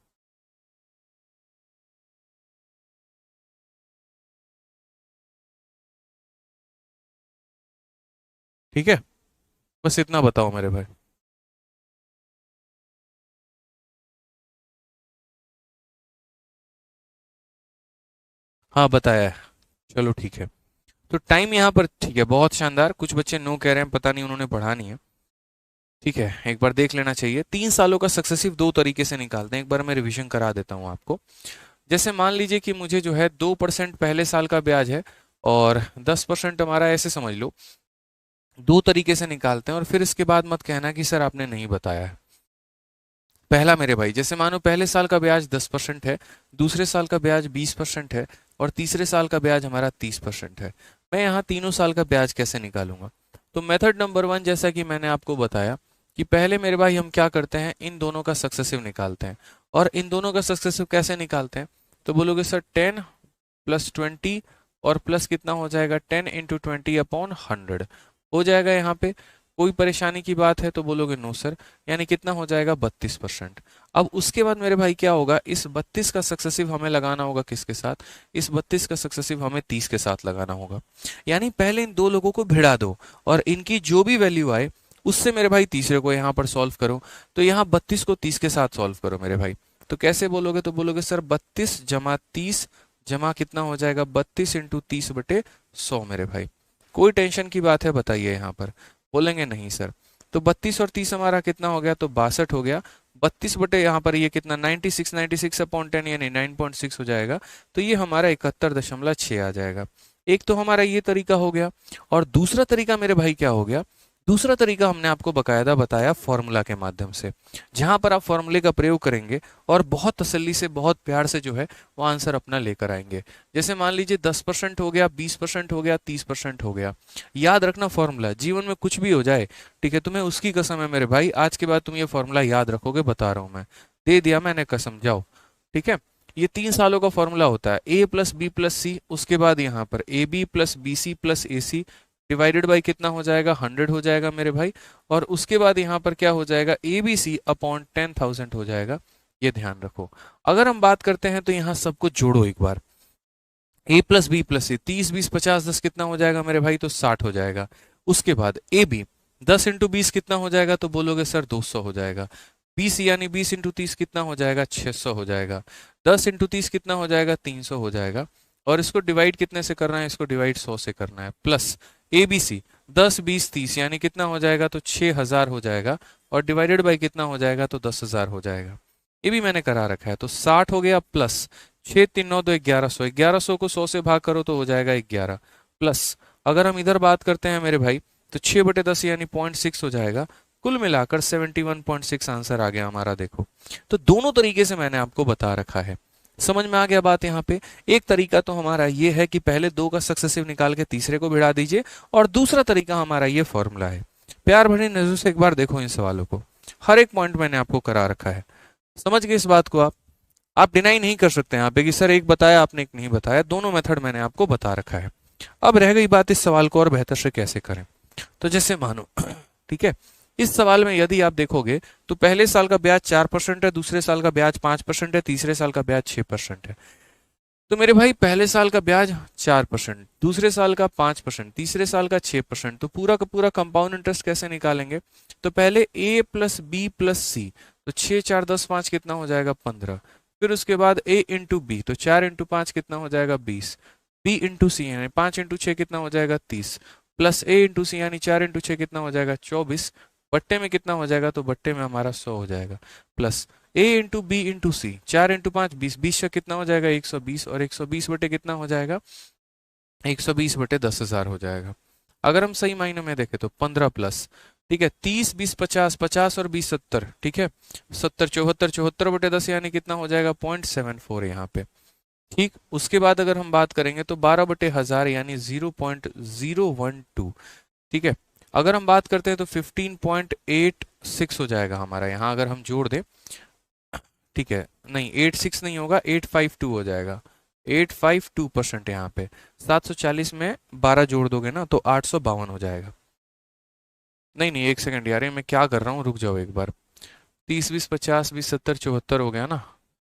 ठीक है, बस इतना बताओ मेरे भाई। हाँ बताया है, चलो ठीक है। तो टाइम यहाँ पर ठीक है, बहुत शानदार। कुछ बच्चे नो कह रहे हैं, पता नहीं उन्होंने पढ़ा नहीं है। ठीक है, एक बार देख लेना चाहिए। 3 सालों का सक्सेसिव 2 तरीके से निकालते हैं, एक बार मैं रिवीजन करा देता हूँ आपको। जैसे मान लीजिए कि मुझे जो है 2% पहले साल का ब्याज है और 10% हमारा, ऐसे समझ लो। 2 तरीके से निकालते हैं और फिर इसके बाद मत कहना कि सर आपने नहीं बताया है। पहला मेरे भाई, जैसे मानो पहले साल का ब्याज 10% है, दूसरे साल का ब्याज 20% है और तीसरे साल का ब्याज हमारा 30% है। मैं यहाँ तीनों साल का ब्याज कैसे निकालूंगा? तो मेथड नंबर 1, जैसा कि मैंने आपको बताया कि पहले मेरे भाई हम क्या करते हैं, इन दोनों का सक्सेसिव निकालते हैं। और इन दोनों का सक्सेसिव कैसे निकालते हैं? तो बोलोगे सर 10 प्लस 20 और प्लस कितना हो जाएगा, 10 इंटू 20/100 हो जाएगा। यहाँ पे कोई परेशानी की बात है तो बोलोगे नो सर, यानी कितना हो जाएगा 32%। अब उसके बाद मेरे भाई क्या होगा, इस 32 का सक्सेसिव हमें लगाना होगा किसके साथ, इस 32 का सक्सेसिव हमें 30 के साथ लगाना होगा। यानी पहले इन दो लोगों को भिड़ा दो और इनकी जो भी वैल्यू आए उससे मेरे भाई तीसरे को यहाँ पर सॉल्व करो। तो यहाँ 32 को 30 के साथ सॉल्व करो मेरे भाई। तो कैसे बोलोगे, तो बोलोगे सर 32 जमा 30 जमा कितना हो जाएगा 32 इंटू 30/100 मेरे भाई। कोई टेंशन की बात है बताइए यहाँ पर? बोलेंगे नहीं सर। तो 32 और 30 हमारा कितना हो गया, तो 62 हो गया। 32 बटे यहाँ पर ये कितना 96, 96 अपॉन 10 यानी 9.6 हो जाएगा। तो ये हमारा 71.6 आ जाएगा। एक तो हमारा ये तरीका हो गया। और दूसरा तरीका मेरे भाई क्या हो गया, दूसरा तरीका हमने आपको बकायदा बताया फॉर्मूला के माध्यम से, जहां पर आप फॉर्मूले का प्रयोग करेंगे और बहुत तसल्ली से बहुत प्यार से जो है वो आंसर अपना लेकर आएंगे। जैसे मान लीजिए 10% हो गया, 20% हो गया, 30% हो गया। याद रखना फॉर्मूला, जीवन में कुछ भी हो जाए, ठीक है, तुम्हें उसकी कसम है मेरे भाई, आज के बाद तुम ये फॉर्मूला याद रखोगे, बता रहा हूं मैं, दे दिया मैंने कसम, जाओ। ठीक है, ये 3 सालों का फॉर्मूला होता है, A plus B plus C, उसके बाद यहाँ पर A B plus B C plus A C divided by कितना हो जाएगा, 100 हो जाएगा मेरे भाई। और उसके बाद यहाँ पर क्या हो जाएगा, ए बी सी अपॉन 10,000 हो जाएगा। ये ध्यान रखो। अगर हम बात करते हैं तो यहाँ सब कुछ जोड़ो एक बार, ए प्लस बी प्लस सी, 30 20 50 10 कितना हो जाएगा मेरे भाई, तो 60 हो जाएगा। उसके बाद ए बी 10 इंटू 20 कितना हो जाएगा, तो बोलोगे सर 200 हो जाएगा। 20 यानी 20 इंटू 30 कितना हो जाएगा, 600 हो जाएगा। 10 इंटू 30 कितना हो जाएगा, 300 हो जाएगा। और इसको डिवाइड कितने से करना है, इसको डिवाइड 100 से करना है। प्लस ए बी सी 10 20 30 यानी कितना हो जाएगा, तो 6000 हो जाएगा। और डिवाइडेड बाई कितना हो जाएगा, तो 10,000 हो जाएगा। ये भी मैंने करा रखा है। तो 60 हो गया प्लस 6 3 9 2 1100, 1100 को 100 से भाग करो तो हो जाएगा 11। प्लस अगर हम इधर बात करते हैं मेरे भाई, तो 6/10 यानी 0.6 हो जाएगा। कुल मिलाकर 71.6 आंसर आ गया हमारा। देखो, तो दोनों तरीके से मैंने आपको बता रखा है। समझ में आ गया बात यहाँ पे। एक तरीका तो हमारा ये है कि पहले 2 का सक्सेसिव निकाल के तीसरे को भिड़ा दीजिए, और दूसरा तरीका हमारा ये फॉर्मूला है। प्यार भरी नजरों से एक बार देखो इन सवालों को, हर एक पॉइंट मैंने आपको करा रखा है। समझ गए इस बात को आप डिनाई नहीं कर सकते यहाँ पे कि सर एक बताया आपने एक नहीं बताया, दोनों मेथड मैंने आपको बता रखा है। अब रह गई बात इस सवाल को और बेहतर से कैसे करें। तो जैसे मानो ठीक है, इस सवाल में यदि आप देखोगे तो पहले साल का ब्याज 4% है, दूसरे साल का ब्याज 5% है, तीसरे साल का ब्याज 6% है। तो मेरे भाई पहले साल का ब्याज 4%, दूसरे साल का 5%, तीसरे साल का 6%, तो पूरा का पूरा कंपाउंड इंटरेस्ट कैसे निकालेंगे। तो पहले ए प्लस बी प्लस सी, तो 6 4 10 5 कितना हो जाएगा, 15। फिर उसके बाद ए इंटू बी, तो 4 इंटू 5 कितना हो जाएगा, 20। बी इंटू सी यानी 5 इंटू 6 कितना हो जाएगा, 30। प्लस ए इंटू सी यानी 4 इंटू 6 कितना हो जाएगा, 24। बट्टे में कितना हो जाएगा, तो बट्टे में हमारा 100 हो जाएगा। प्लस ए इंटू बी इंटू सी, 4 इंटू 5 20, 20 से कितना हो जाएगा, 120। और 120 बटे कितना हो जाएगा, 120 बटे 10,000 हो जाएगा। अगर हम सही मायने में देखें तो 15 प्लस, ठीक है, 30 20 50, 50 और 20 70, ठीक है, 70 74, 74 बटे 10 यानी कितना हो जाएगा, 0.74 यहाँ पे। ठीक, उसके बाद अगर हम बात करेंगे तो 12 बटे 1000 यानी 0.012। ठीक है, अगर हम बात करते हैं तो 15.86 हो जाएगा हमारा यहाँ, अगर हम जोड़ दें। ठीक है, नहीं 86 नहीं होगा, 852 हो जाएगा। 852% यहाँ पे 740 में 12 जोड़ दोगे ना तो 852 हो जाएगा। नहीं नहीं, एक सेकंड यार, ये मैं क्या कर रहा हूँ, रुक जाओ एक बार। 30 20 50 20 70 74 हो गया ना,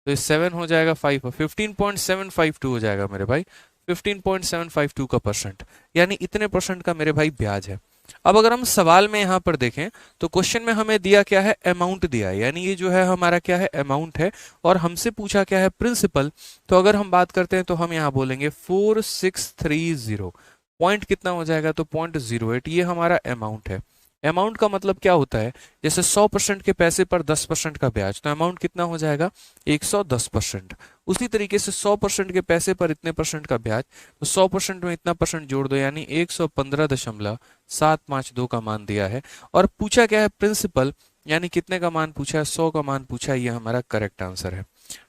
तो ये 7 हो जाएगा, 5 15.752 हो जाएगा मेरे भाई। 15.752 का परसेंट, यानी इतने परसेंट का मेरे भाई ब्याज है। अब अगर हम सवाल में यहाँ पर देखें तो क्वेश्चन में हमें दिया क्या है, अमाउंट दिया है, यानी ये जो है हमारा क्या है, अमाउंट है। और हमसे पूछा क्या है, प्रिंसिपल। तो अगर हम बात करते हैं तो हम यहाँ बोलेंगे 4630। पॉइंट कितना हो जाएगा, तो 0.08, ये हमारा अमाउंट है। अमाउंट का मतलब क्या होता है, जैसे 100% के पैसे पर 10% का ब्याज, तो अमाउंट कितना हो जाएगा, 110%। उसी तरीके से 100% के पैसे पर इतने परसेंट का ब्याज, तो 100% में इतना परसेंट जोड़ दो, यानी 115.752 का मान दिया है। और पूछा क्या है, प्रिंसिपल, यानी कितने का मान पूछा है, 100 का मान पूछा है, ये हमारा करेक्ट आंसर है।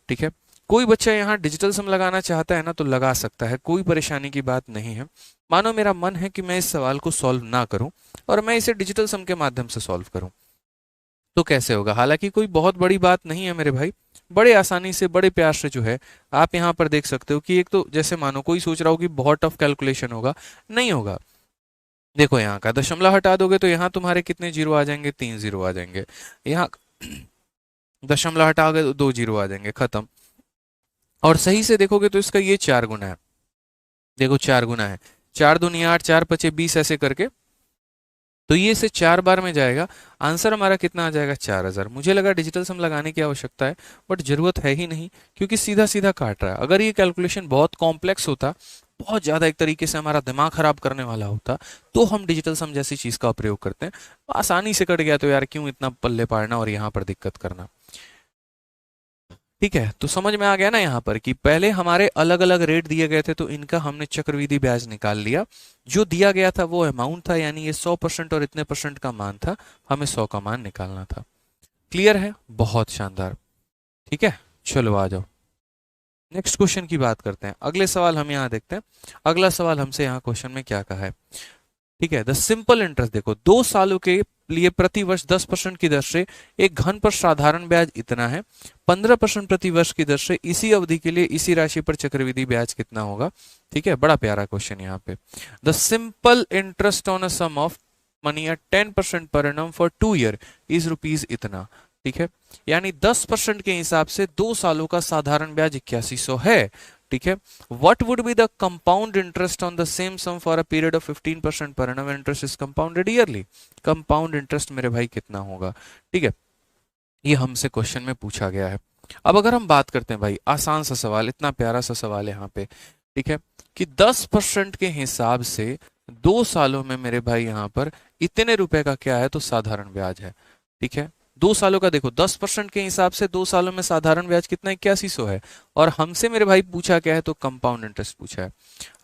ठीक है, कोई बच्चा यहाँ डिजिटल सम लगाना चाहता है ना तो लगा सकता है, कोई परेशानी की बात नहीं है। मानो मेरा मन है कि मैं इस सवाल को सॉल्व ना करूं और मैं इसे डिजिटल सम के माध्यम से सॉल्व करूं, तो कैसे होगा। हालांकि कोई बहुत बड़ी बात नहीं है मेरे भाई, बड़े आसानी से बड़े प्यार से जो है आप यहाँ पर देख सकते हो कि एक तो जैसे मानो कोई सोच रहा हो कि बहुत टफ कैलकुलेशन होगा, नहीं होगा। देखो यहाँ का दशमलव हटा दोगे तो यहाँ तुम्हारे कितने जीरो आ जाएंगे, 3 जीरो आ जाएंगे। यहाँ दशमलव हटाओगे तो 2 जीरो आ जाएंगे, खत्म। और सही से देखोगे तो इसका ये 4 गुना है, देखो 4 गुना है, 4 दूनी 8, 4 पचे 20, ऐसे करके तो ये से 4 बार में जाएगा। आंसर हमारा कितना आ जाएगा, 4000। मुझे लगा डिजिटल सम लगाने की आवश्यकता है, बट जरूरत है ही नहीं, क्योंकि सीधा सीधा काट रहा है। अगर ये कैलकुलेशन बहुत कॉम्प्लेक्स होता बहुत ज्यादा एक तरीके से हमारा दिमाग खराब करने वाला होता, तो हम डिजिटल सम जैसी चीज का प्रयोग करते हैं। आसानी से कट गया तो यार क्यों इतना पल्ले पाड़ना और यहाँ पर दिक्कत करना। ठीक है, तो समझ में आ गया ना यहाँ पर कि पहले हमारे अलग अलग रेट दिए गए थे, तो इनका हमने चक्रवृद्धि ब्याज निकाल लिया। जो दिया गया था वो अमाउंट था, यानी ये 100% और इतने परसेंट का मान था, हमें 100 का मान निकालना था। क्लियर है? बहुत शानदार। ठीक है, चलो आ जाओ नेक्स्ट क्वेश्चन की बात करते हैं। अगले सवाल हम यहाँ देखते हैं। अगला सवाल हमसे यहाँ क्वेश्चन में क्या कहा है। ठीक है, द सिंपल इंटरेस्ट देखो, 2 सालों के लिए प्रति वर्ष 10% की दर से एक घन पर साधारण ब्याज इतना है, 15% प्रति वर्ष की दर से इसी अवधि के लिए इसी राशि पर चक्रवृद्धि ब्याज कितना होगा। ठीक है, बड़ा प्यारा क्वेश्चन यहाँ पे। The simple interest on a sum of money at 10% per annum for 2 year is rupees इतना। ठीक है, यानी 10% के हिसाब से 2 सालों का साधारण ब्याज 8100 है। ठीक है, what would be the compound interest on the same sum for a period of 15% per annum when interest is compounded yearly? compound interest मेरे भाई कितना होगा। ठीक है, ये हमसे क्वेश्चन में पूछा गया है। अब अगर हम बात करते हैं भाई, आसान सा सवाल, इतना प्यारा सा सवाल है यहाँ पे। ठीक है, कि 10% के हिसाब से 2 सालों में मेरे भाई यहाँ पर इतने रुपए का क्या है, तो साधारण ब्याज है। ठीक है, 2 सालों का देखो, 10% के हिसाब से 2 सालों में साधारण ब्याज कितना, 8100 है। और हमसे मेरे भाई पूछा क्या है, तो कंपाउंड इंटरेस्ट पूछा है।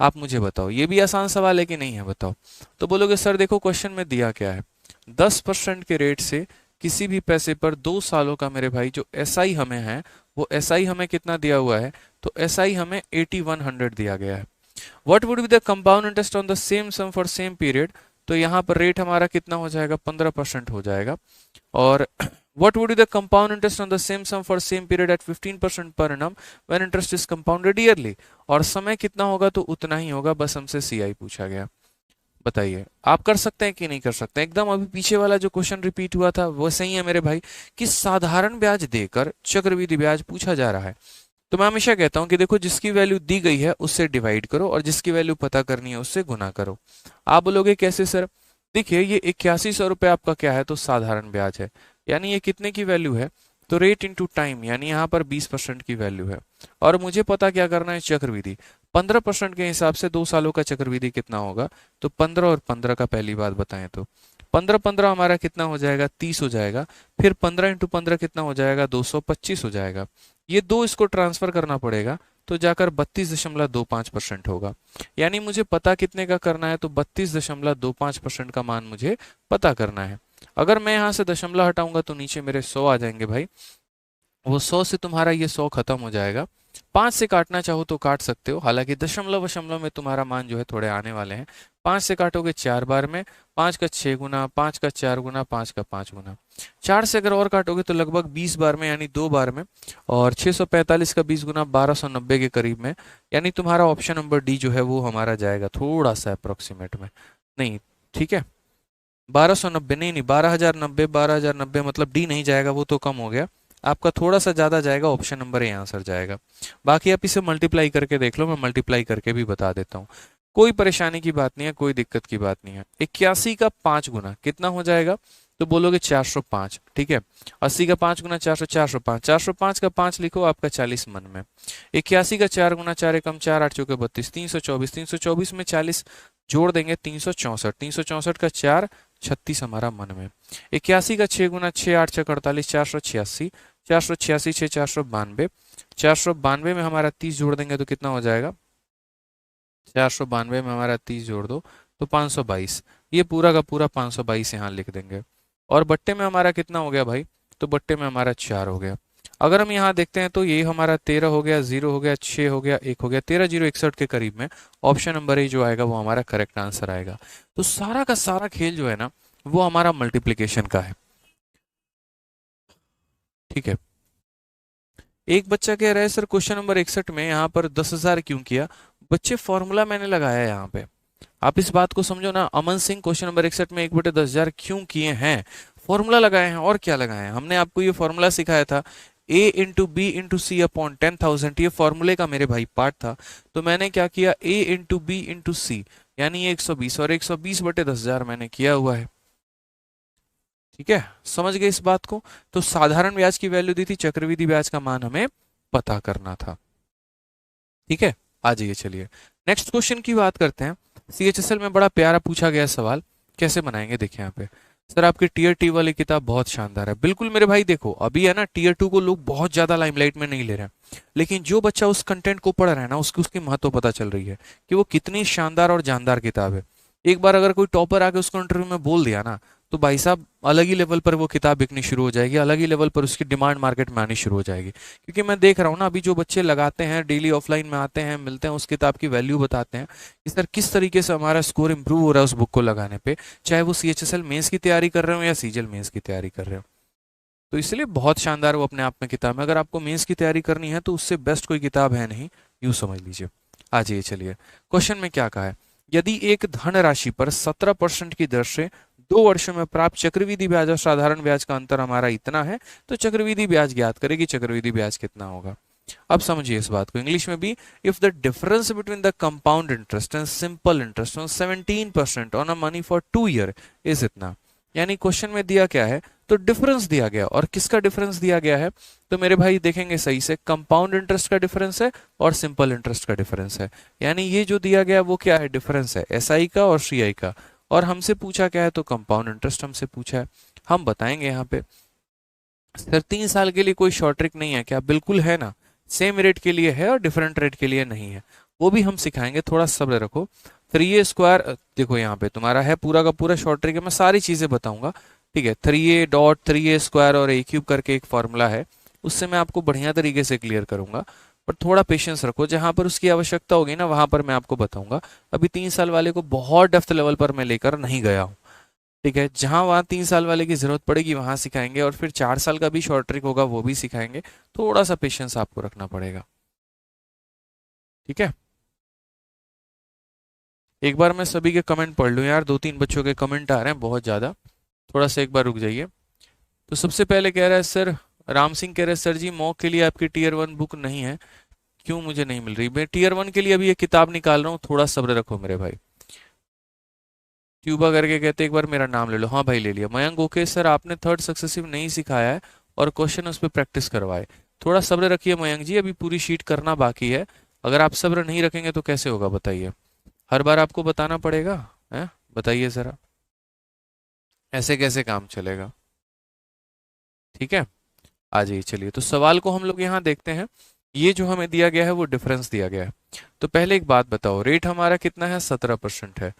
आप मुझे बताओ, ये भी आसान सवाल है कि नहीं है, बताओ। तो बोलोगे सर देखो क्वेश्चन में दिया क्या है, 10% के रेट से किसी भी पैसे पर 2 सालों का मेरे भाई जो एसआई हमें है, वो एसआई हमें कितना दिया हुआ है, तो एसआई हमें 8100 दिया गया है। What would be the compound interest on the same sum for same period, तो यहाँ पर रेट हमारा कितना हो जाएगा, 15% हो जाएगा। और what would be the compound interest on the same sum for same period at 15% per annum when interest is compounded yearly, और समय कितना होगा, तो उतना ही होगा, बस हमसे सीआई पूछा गया। बताइए आप कर सकते हैं कि नहीं कर सकते हैं। एकदम अभी पीछे वाला जो क्वेश्चन रिपीट हुआ था वो सही है मेरे भाई, कि साधारण ब्याज देकर चक्रवृद्धि ब्याज पूछा जा रहा है। तो मैं हमेशा कहता हूं कि देखो, जिसकी वैल्यू दी गई है उससे डिवाइड करो और जिसकी वैल्यू पता करनी है उससे गुना करो। आप बोलोगे कैसे सर। देखिए, ये 8100 रुपये आपका क्या है, तो साधारण ब्याज है, यानी ये कितने की वैल्यू है, तो रेट इनटू टाइम, यानी यहाँ पर 20% की वैल्यू है। और मुझे पता क्या करना है, चक्रवृद्धि 15% के हिसाब से 2 सालों का चक्रवृद्धि कितना होगा, तो 15 और 15 का पहली बात बताएं तो 15 15 हमारा कितना हो जाएगा, 30 हो जाएगा। फिर 15 इंटू 15 कितना हो जाएगा, 225 हो जाएगा। ये दो इसको ट्रांसफर करना पड़ेगा, तो जाकर 32.25% होगा। यानी मुझे पता कितने का करना है, तो 32.25% का मान मुझे पता करना है। अगर मैं यहाँ से दशमलव हटाऊंगा तो नीचे मेरे 100 आ जाएंगे भाई, वो 100 से तुम्हारा ये 100 खत्म हो जाएगा। 5 से काटना चाहो तो काट सकते हो, हालांकि दशमलव वशमलव में तुम्हारा मान जो है थोड़े आने वाले हैं। 5 से काटोगे 4 बार में, 5 का 6 गुना, 5 का 4 गुना, 5 का 5 गुना। 4 से अगर और काटोगे तो लगभग 20 बार में, यानी 2 बार में। और 645 का 20 गुना 1290 के करीब में, यानी तुम्हारा ऑप्शन नंबर डी जो है वो हमारा जाएगा थोड़ा सा अप्रोक्सीमेट में। नहीं, ठीक है, 1290 नहीं, 12,090, 12,090 मतलब डी नहीं जाएगा, वो तो कम हो गया। आपका थोड़ा सा ज्यादा जाएगा, ऑप्शन नंबर ए आंसर जाएगा। बाकी आप इसे मल्टीप्लाई करके देख लो, मैं मल्टीप्लाई करके भी बता देता हूँ। कोई परेशानी की बात नहीं है, कोई दिक्कत की बात नहीं है। 81 का 5 गुना कितना हो जाएगा, तो बोलोगे 405। ठीक है, 80 का 5 गुना 400, 405। 405 का 5 लिखो, आपका 40 मन में। 81 का 4 गुना 4 एकम 4, 8 चौके 32, 324। 324 में 40 जोड़ देंगे, 364। 364 का 4, 36 हमारा मन में। 81 का 6 गुना 6, 8 छः 48, 486। 486 6 492। 492 में हमारा 30 जोड़ देंगे तो कितना हो जाएगा, 492 में हमारा 30 जोड़ दो तो 522। ये पूरा का पूरा 522 यहाँ लिख देंगे। और बट्टे में हमारा कितना हो गया भाई, तो बट्टे में हमारा 4 हो गया। अगर हम यहाँ देखते हैं तो ये हमारा 13 हो गया, 0 हो गया, 6 हो गया, 1 हो गया, 13 0 61 के करीब में। ऑप्शन नंबर ए जो आएगा वो हमारा करेक्ट आंसर आएगा। तो सारा का सारा खेल जो है ना, वो हमारा मल्टीप्लीकेशन का है। ठीक है, एक बच्चा कह रहा है सर क्वेश्चन नंबर 61 में यहाँ पर 10,000 क्यों किया। बच्चे फॉर्मूला मैंने लगाया यहाँ पे, आप इस बात को समझो ना। अमन सिंह क्वेश्चन नंबर 61 में 1/10,000 क्यों किए हैं, फॉर्मूला लगाए हैं, और क्या लगाए हैं। हमने आपको ये फॉर्मूला सिखाया था, a into B into C upon 10,000, ये फॉर्मूले का मेरे भाई पार्ट था। तो मैंने क्या किया, a इंटू बी इंटू सी, यानी 120, और 120/10,000 मैंने किया हुआ है। ठीक है, समझ गए इस बात को। तो साधारण ब्याज की वैल्यू दी थी, चक्रवृद्धि ब्याज का मान हमें पता करना था। ठीक है, आ जाइए, चलिए नेक्स्ट क्वेश्चन की बात करते हैं। सीएचएसएल में बड़ा प्यारा पूछा गया सवाल, कैसे बनाएंगे देखिए यहाँ पे। सर आपकी टीयर टी वाली किताब बहुत शानदार है। बिल्कुल मेरे भाई, देखो अभी है ना टीयर टू को लोग बहुत ज्यादा लाइमलाइट में नहीं ले रहे हैं, लेकिन जो बच्चा उस कंटेंट को पढ़ रहा है ना, उसकी उसकी महत्व पता चल रही है कि वो कितनी शानदार और जानदार किताब है। एक बार अगर कोई टॉपर आके उसको इंटरव्यू में बोल दिया ना, तो भाई साहब अलग ही लेवल पर वो किताब बिकनी शुरू हो जाएगी, अलग ही लेवल पर उसकी डिमांड मार्केट में आनी शुरू हो जाएगी। क्योंकि मैं देख रहा हूँ ना, अभी जो बच्चे लगाते हैं, डेली ऑफलाइन में आते हैं, मिलते हैं, उस किताब की वैल्यू बताते हैं कि सर किस तरीके से हमारा स्कोर इंप्रूव हो रहा है उस बुक को लगाने पे, चाहे वो सीएचएसएल मेंस की तैयारी कर रहे हो या सीजीएल मेंस की तैयारी कर रहे हो। तो इसलिए बहुत शानदार वो अपने आप में किताब है। अगर आपको मेंस की तैयारी करनी है तो उससे बेस्ट कोई किताब है नहीं, यूं समझ लीजिए। आ जाइए, चलिए क्वेश्चन में क्या कहा है। यदि एक धन राशि पर 17% की दर से 2 वर्षों में प्राप्त चक्रवृद्धि ब्याज और साधारण ब्याज का अंतर हमारा इतना है, तो चक्रवृद्धि ब्याज ज्ञात करेगी, चक्रवृद्धि ब्याज कितना होगा। अब समझिए इस बात को इंग्लिश में भी। If the difference between the compound interest and simple interest on 17% on a money for 2 year is इतना। यानी क्वेश्चन में दिया क्या है, तो डिफरेंस दिया गया, और किसका डिफरेंस दिया गया है, तो मेरे भाई देखेंगे सही से, कंपाउंड इंटरेस्ट का डिफरेंस है और सिंपल इंटरेस्ट का डिफरेंस है। यानी ये जो दिया गया वो क्या है, डिफरेंस है एसआई का और सीआई का। और हमसे पूछा क्या है, तो कंपाउंड इंटरेस्ट हमसे पूछा है। हम बताएंगे यहाँ पे। सर 3 साल के लिए कोई शॉर्ट ट्रिक नहीं है क्या, बिल्कुल है ना। सेम रेट के लिए है और डिफरेंट रेट के लिए नहीं है, वो भी हम सिखाएंगे, थोड़ा सब्र रखो। 3a² देखो यहाँ पे तुम्हारा है पूरा का पूरा शॉर्ट ट्रिक है, मैं सारी चीजें बताऊंगा, ठीक है। 3a.3a² और a³ करके एक फॉर्मूला है, उससे मैं आपको बढ़िया तरीके से क्लियर करूंगा। पर थोड़ा पेशेंस रखो, जहां पर उसकी आवश्यकता होगी ना वहां पर मैं आपको बताऊंगा। अभी 3 साल वाले को बहुत डेप्थ लेवल पर मैं लेकर नहीं गया हूँ, ठीक है। जहां वहां 3 साल वाले की जरूरत पड़ेगी वहां सिखाएंगे, और फिर 4 साल का भी शॉर्ट ट्रिक होगा वो भी सिखाएंगे। थोड़ा सा पेशेंस आपको रखना पड़ेगा, ठीक है। एक बार मैं सभी के कमेंट पढ़ लूँ यार, 2-3 बच्चों के कमेंट आ रहे हैं बहुत ज़्यादा, थोड़ा सा एक बार रुक जाइए। तो सबसे पहले कह रहा है सर, राम सिंह कह रहे हैं सर जी मॉक के लिए आपकी टीयर 1 बुक नहीं है, क्यों मुझे नहीं मिल रही। मैं टीयर 1 के लिए अभी ये किताब निकाल रहा हूँ, थोड़ा सब्र रखो मेरे भाई। ट्यूबा करके कहते एक बार मेरा नाम ले लो। हाँ भाई ले लिया। मयंक ओके सर, आपने थर्ड सक्सेसिव नहीं सिखाया है और क्वेश्चन उस पर प्रैक्टिस करवाए। थोड़ा सब्र रखिए मयंक जी, अभी पूरी शीट करना बाकी है। अगर आप सब्र नहीं रखेंगे तो कैसे होगा बताइए, हर बार आपको बताना पड़ेगा है, बताइए जरा, ऐसे कैसे काम चलेगा। ठीक है, आ जाइए। चलिए तो सवाल को हम लोग यहाँ देखते हैं। ये जो हमें दिया गया है वो डिफरेंस दिया गया है। तो पहले एक बात बताओ, रेट हमारा कितना है, 17% है।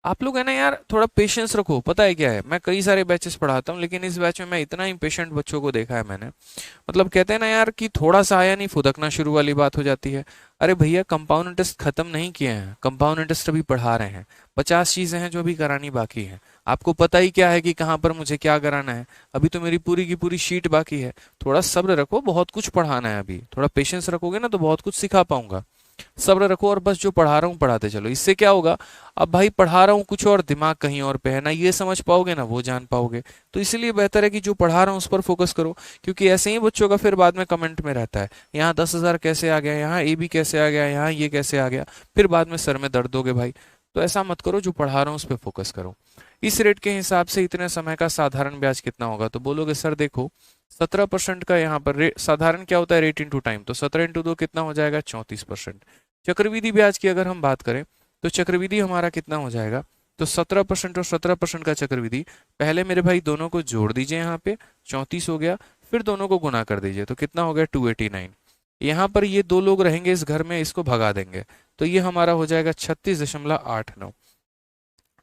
आप लोग है ना यार, थोड़ा पेशेंस रखो। पता है क्या है, मैं कई सारे बैचेस पढ़ाता हूँ, लेकिन इस बैच में मैं इतना इम्पेशेंट बच्चों को देखा है मैंने, मतलब कहते हैं ना यार कि थोड़ा सा आया नहीं फुदकना शुरू वाली बात हो जाती है। अरे भैया कंपाउंड इंटरेस्ट खत्म नहीं किए हैं, कंपाउंड इंटरेस्ट अभी पढ़ा रहे हैं। 50 चीजें हैं जो अभी करानी बाकी है। आपको पता ही क्या है कि कहाँ पर मुझे क्या कराना है, अभी तो मेरी पूरी की पूरी शीट बाकी है। थोड़ा सब्र रखो, बहुत कुछ पढ़ाना है अभी, थोड़ा पेशेंस रखोगे ना तो बहुत कुछ सिखा पाऊंगा। सब्र रखो और बस जो पढ़ा रहा हूँ पढ़ाते चलो। इससे क्या होगा, अब भाई पढ़ा रहा हूँ कुछ और दिमाग कहीं और पे है, ना ये समझ पाओगे ना वो जान पाओगे। तो इसलिए बेहतर है कि जो पढ़ा रहा हूँ उस पर फोकस करो, क्योंकि ऐसे ही बच्चों का फिर बाद में कमेंट में रहता है, यहाँ 10,000 कैसे आ गया, यहाँ ए बी कैसे आ गया, यहाँ ये कैसे आ गया, फिर बाद में सर में दर्द दोगे भाई। तो ऐसा मत करो, जो पढ़ा रहा हूँ उस पर फोकस करो। इस रेट के हिसाब से इतने समय का साधारण ब्याज कितना होगा, तो बोलोगे सर देखो 17% का यहाँ पर साधारण क्या होता है, रेट इंटू टाइम, तो 17 × 2 कितना हो जाएगा, 34%। चक्रवृद्धि ब्याज की अगर हम बात करें तो चक्रवृद्धि हमारा कितना हो जाएगा, तो 17% और 17% का चक्रवृद्धि, पहले मेरे भाई दोनों को जोड़ दीजिए, यहाँ पे 34 हो गया, फिर दोनों को गुना कर दीजिए तो कितना हो गया, 289। यहाँ पर ये दो लोग रहेंगे इस घर में, इसको भगा देंगे तो ये हमारा हो जाएगा 36.89।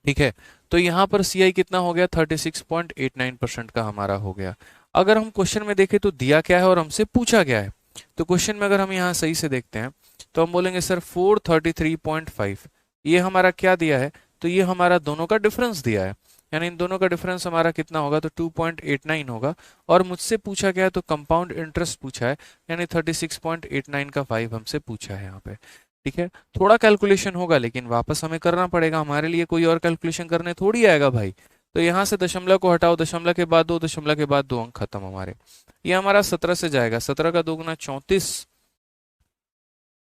ठीक है, तो यहाँ पर सी आई कितना हो गया, 36.89% का हमारा हो गया। अगर हम क्वेश्चन में देखें तो दिया क्या है और हमसे पूछा क्या है, तो क्वेश्चन में अगर हम यहाँ सही से देखते हैं तो हम बोलेंगे सर 433.5, ये हमारा क्या दिया है, तो ये हमारा दोनों का डिफरेंस दिया है, यानी इन दोनों का डिफरेंस हमारा कितना होगा, तो 2.89 होगा। और मुझसे पूछा गया है तो कंपाउंड इंटरेस्ट पूछा है, यानी 36.89 का 5 हमसे पूछा है यहाँ पे। ठीक है, थोड़ा कैलकुलेशन होगा लेकिन वापस हमें करना पड़ेगा, हमारे लिए कोई और कैलकुलेशन करने थोड़ी आएगा भाई। तो यहाँ से दशमलव को हटाओ, दशमलव के बाद 2, दशमलव के बाद 2 अंक खत्म हमारे। ये हमारा 17 से जाएगा, 17 का 2 गुना 34,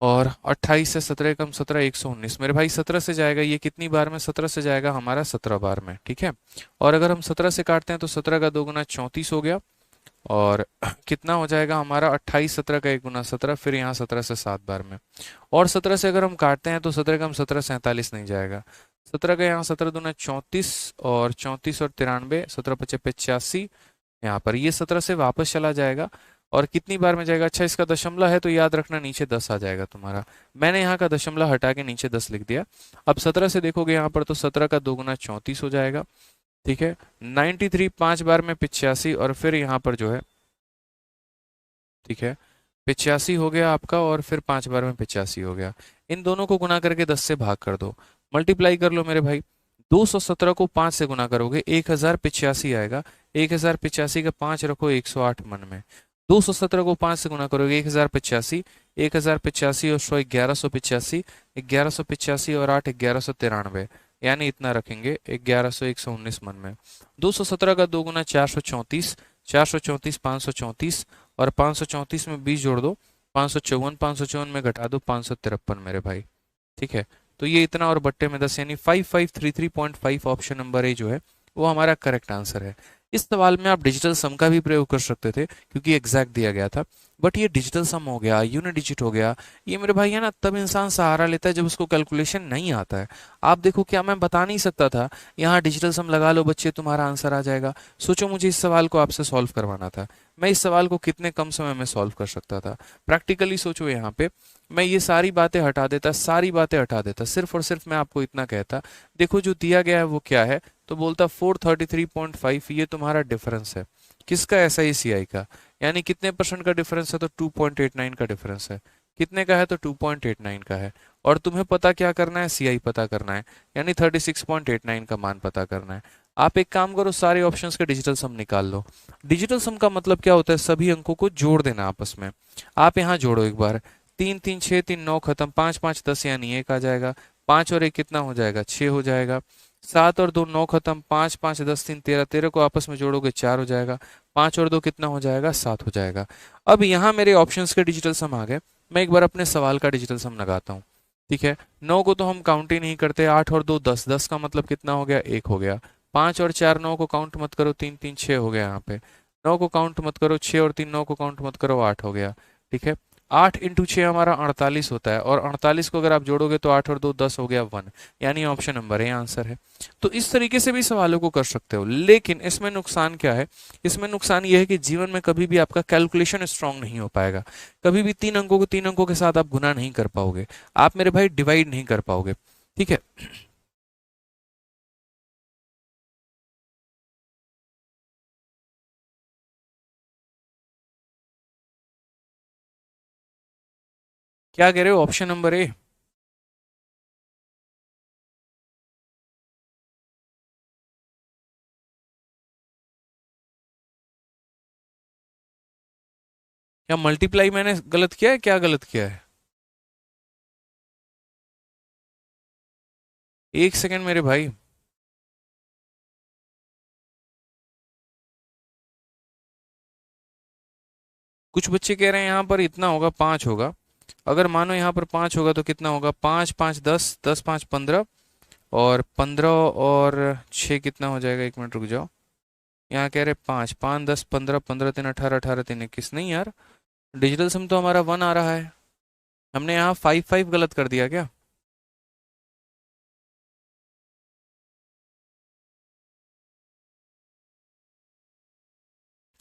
और 28 से 17 कम 17, 119 मेरे भाई 17 से जाएगा। ये कितनी बार में, 17 से जाएगा हमारा 17 बार में। ठीक है, और अगर हम 17 से काटते हैं तो 17 का 2 गुना 34 हो गया, और कितना हो जाएगा हमारा 28 17 का 1 गुना 17, फिर यहाँ 17 से 7 बार में, और 17 से अगर हम काटते हैं तो 17 का हम 17 47 नहीं जाएगा, 17 का यहाँ 17 दूना 34, और 34 और 93, 17 पचे 85, यहाँ पर ये 17 से वापस चला जाएगा, और कितनी बार में जाएगा, अच्छा इसका दशमलव है तो याद रखना नीचे 10 आ जाएगा तुम्हारा, मैंने यहाँ का दशमलव हटा के नीचे 10 लिख दिया। अब 17 से देखोगे यहाँ पर तो 17 का 2 गुना 34 हो जाएगा, ठीक है। 93 5 बार में 85, और फिर यहाँ पर जो है, ठीक है, 85 हो गया आपका, और फिर 5 बार में 85 हो गया। इन दोनों को गुना करके 10 से भाग कर दो, मल्टीप्लाई कर लो मेरे भाई। 217 को 5 से गुना करोगे 1085 आएगा, 1085 का 5 रखो 108 मन में, 217 को 5 से गुना करोगे 1085, 1085 और 100 1185, 1185 और 8 1193, यानी इतना रखेंगे 1100 119 मन में। 217 का 2 गुना 434, 434 534, और 534 में 20 जोड़ दो 554, 554 में घटा दो 553 मेरे भाई, ठीक है। तो ये इतना और बट्टे में 10, यानी 5533.5 ऑप्शन नंबर ए जो है वो हमारा करेक्ट आंसर है। इस सवाल में आप डिजिटल सम का भी प्रयोग कर सकते थे क्योंकि एग्जैक्ट दिया गया था, बट ये डिजिटल सम हो गया, यूनिट डिजिट हो गया, ये मेरे भाई है ना, तब इंसान सहारा लेता है जब उसको कैलकुलेशन नहीं आता है। आप देखो, क्या मैं बता नहीं सकता था यहाँ डिजिटल सम लगा लो बच्चे तुम्हारा आंसर आ जाएगा? सोचो मुझे इस सवाल को आपसे सॉल्व करवाना था, मैं इस सवाल को कितने कम समय में सॉल्व कर सकता था। प्रैक्टिकली सोचो, यहाँ पे मैं ये सारी बातें हटा देता, सारी बातें हटा देता, सिर्फ और सिर्फ मैं आपको इतना कहता, देखो जो दिया गया है वो क्या है, तो बोलता 433.5, ये तुम्हारा डिफरेंस है किसका, SICI का, यानी कितने परसेंट का डिफरेंस है, तो 2.89 का डिफरेंस है, कितने का है, तो 2.89 का है, और तुम्हें पता क्या करना है, CI पता करना है, यानी 36.89 का मान पता करना है। आप एक काम करो, सारे ऑप्शंस के डिजिटल सम निकाल लो। डिजिटल सम का मतलब क्या होता है, सभी अंकों को जोड़ देना आपस में। आप यहाँ जोड़ो एक बार, 3 3 6 3 9 खत्म, 5 5 10 यानी 1 आ जाएगा, 5 और 1 कितना हो जाएगा, 6 हो जाएगा, 7 और 2 9 खत्म, 5 5 10 3 13, 13 को आपस में जोड़ोगे 4 हो जाएगा, 5 और 2 कितना हो जाएगा, 7 हो जाएगा। अब यहाँ मेरे ऑप्शंस के डिजिटल सम आ गए, मैं एक बार अपने सवाल का डिजिटल सम लगाता हूँ, ठीक है। 9 को तो हम काउंट ही नहीं करते, 8 और 2 10, 10 का मतलब कितना हो गया, 1 हो गया, 5 और 4 9 को काउंट मत करो, 3 3 6 हो गया, यहाँ पे 9 को काउंट मत करो, 6 और 3 9 को काउंट मत करो, 8 हो गया, ठीक है। 8 इंटू 6 हमारा 48 होता है, और 48 को अगर आप जोड़ोगे तो 8 और 2 10 हो गया 1, यानी ऑप्शन नंबर ए आंसर है। तो इस तरीके से भी सवालों को कर सकते हो, लेकिन इसमें नुकसान क्या है, इसमें नुकसान यह है कि जीवन में कभी भी आपका कैलकुलेशन स्ट्रांग नहीं हो पाएगा, कभी भी 3 अंकों को 3 अंकों के साथ आप गुना नहीं कर पाओगे, आप मेरे भाई डिवाइड नहीं कर पाओगे, ठीक है। क्या कह रहे हो, ऑप्शन नंबर ए? क्या मल्टीप्लाई मैंने गलत किया है, क्या गलत किया है? एक सेकंड मेरे भाई, कुछ बच्चे कह रहे हैं यहाँ पर इतना होगा, 5 होगा, अगर मानो यहाँ पर 5 होगा तो कितना होगा, 5 5 10, 10 5 15, और 15 और 6 कितना हो जाएगा, 1 मिनट रुक जाओ, यहाँ कह रहे 5 5 10 15, 15 3 18, 18 3 21, नहीं यार, डिजिटल सम तो हमारा 1 आ रहा है, हमने यहाँ 5 5 गलत कर दिया क्या?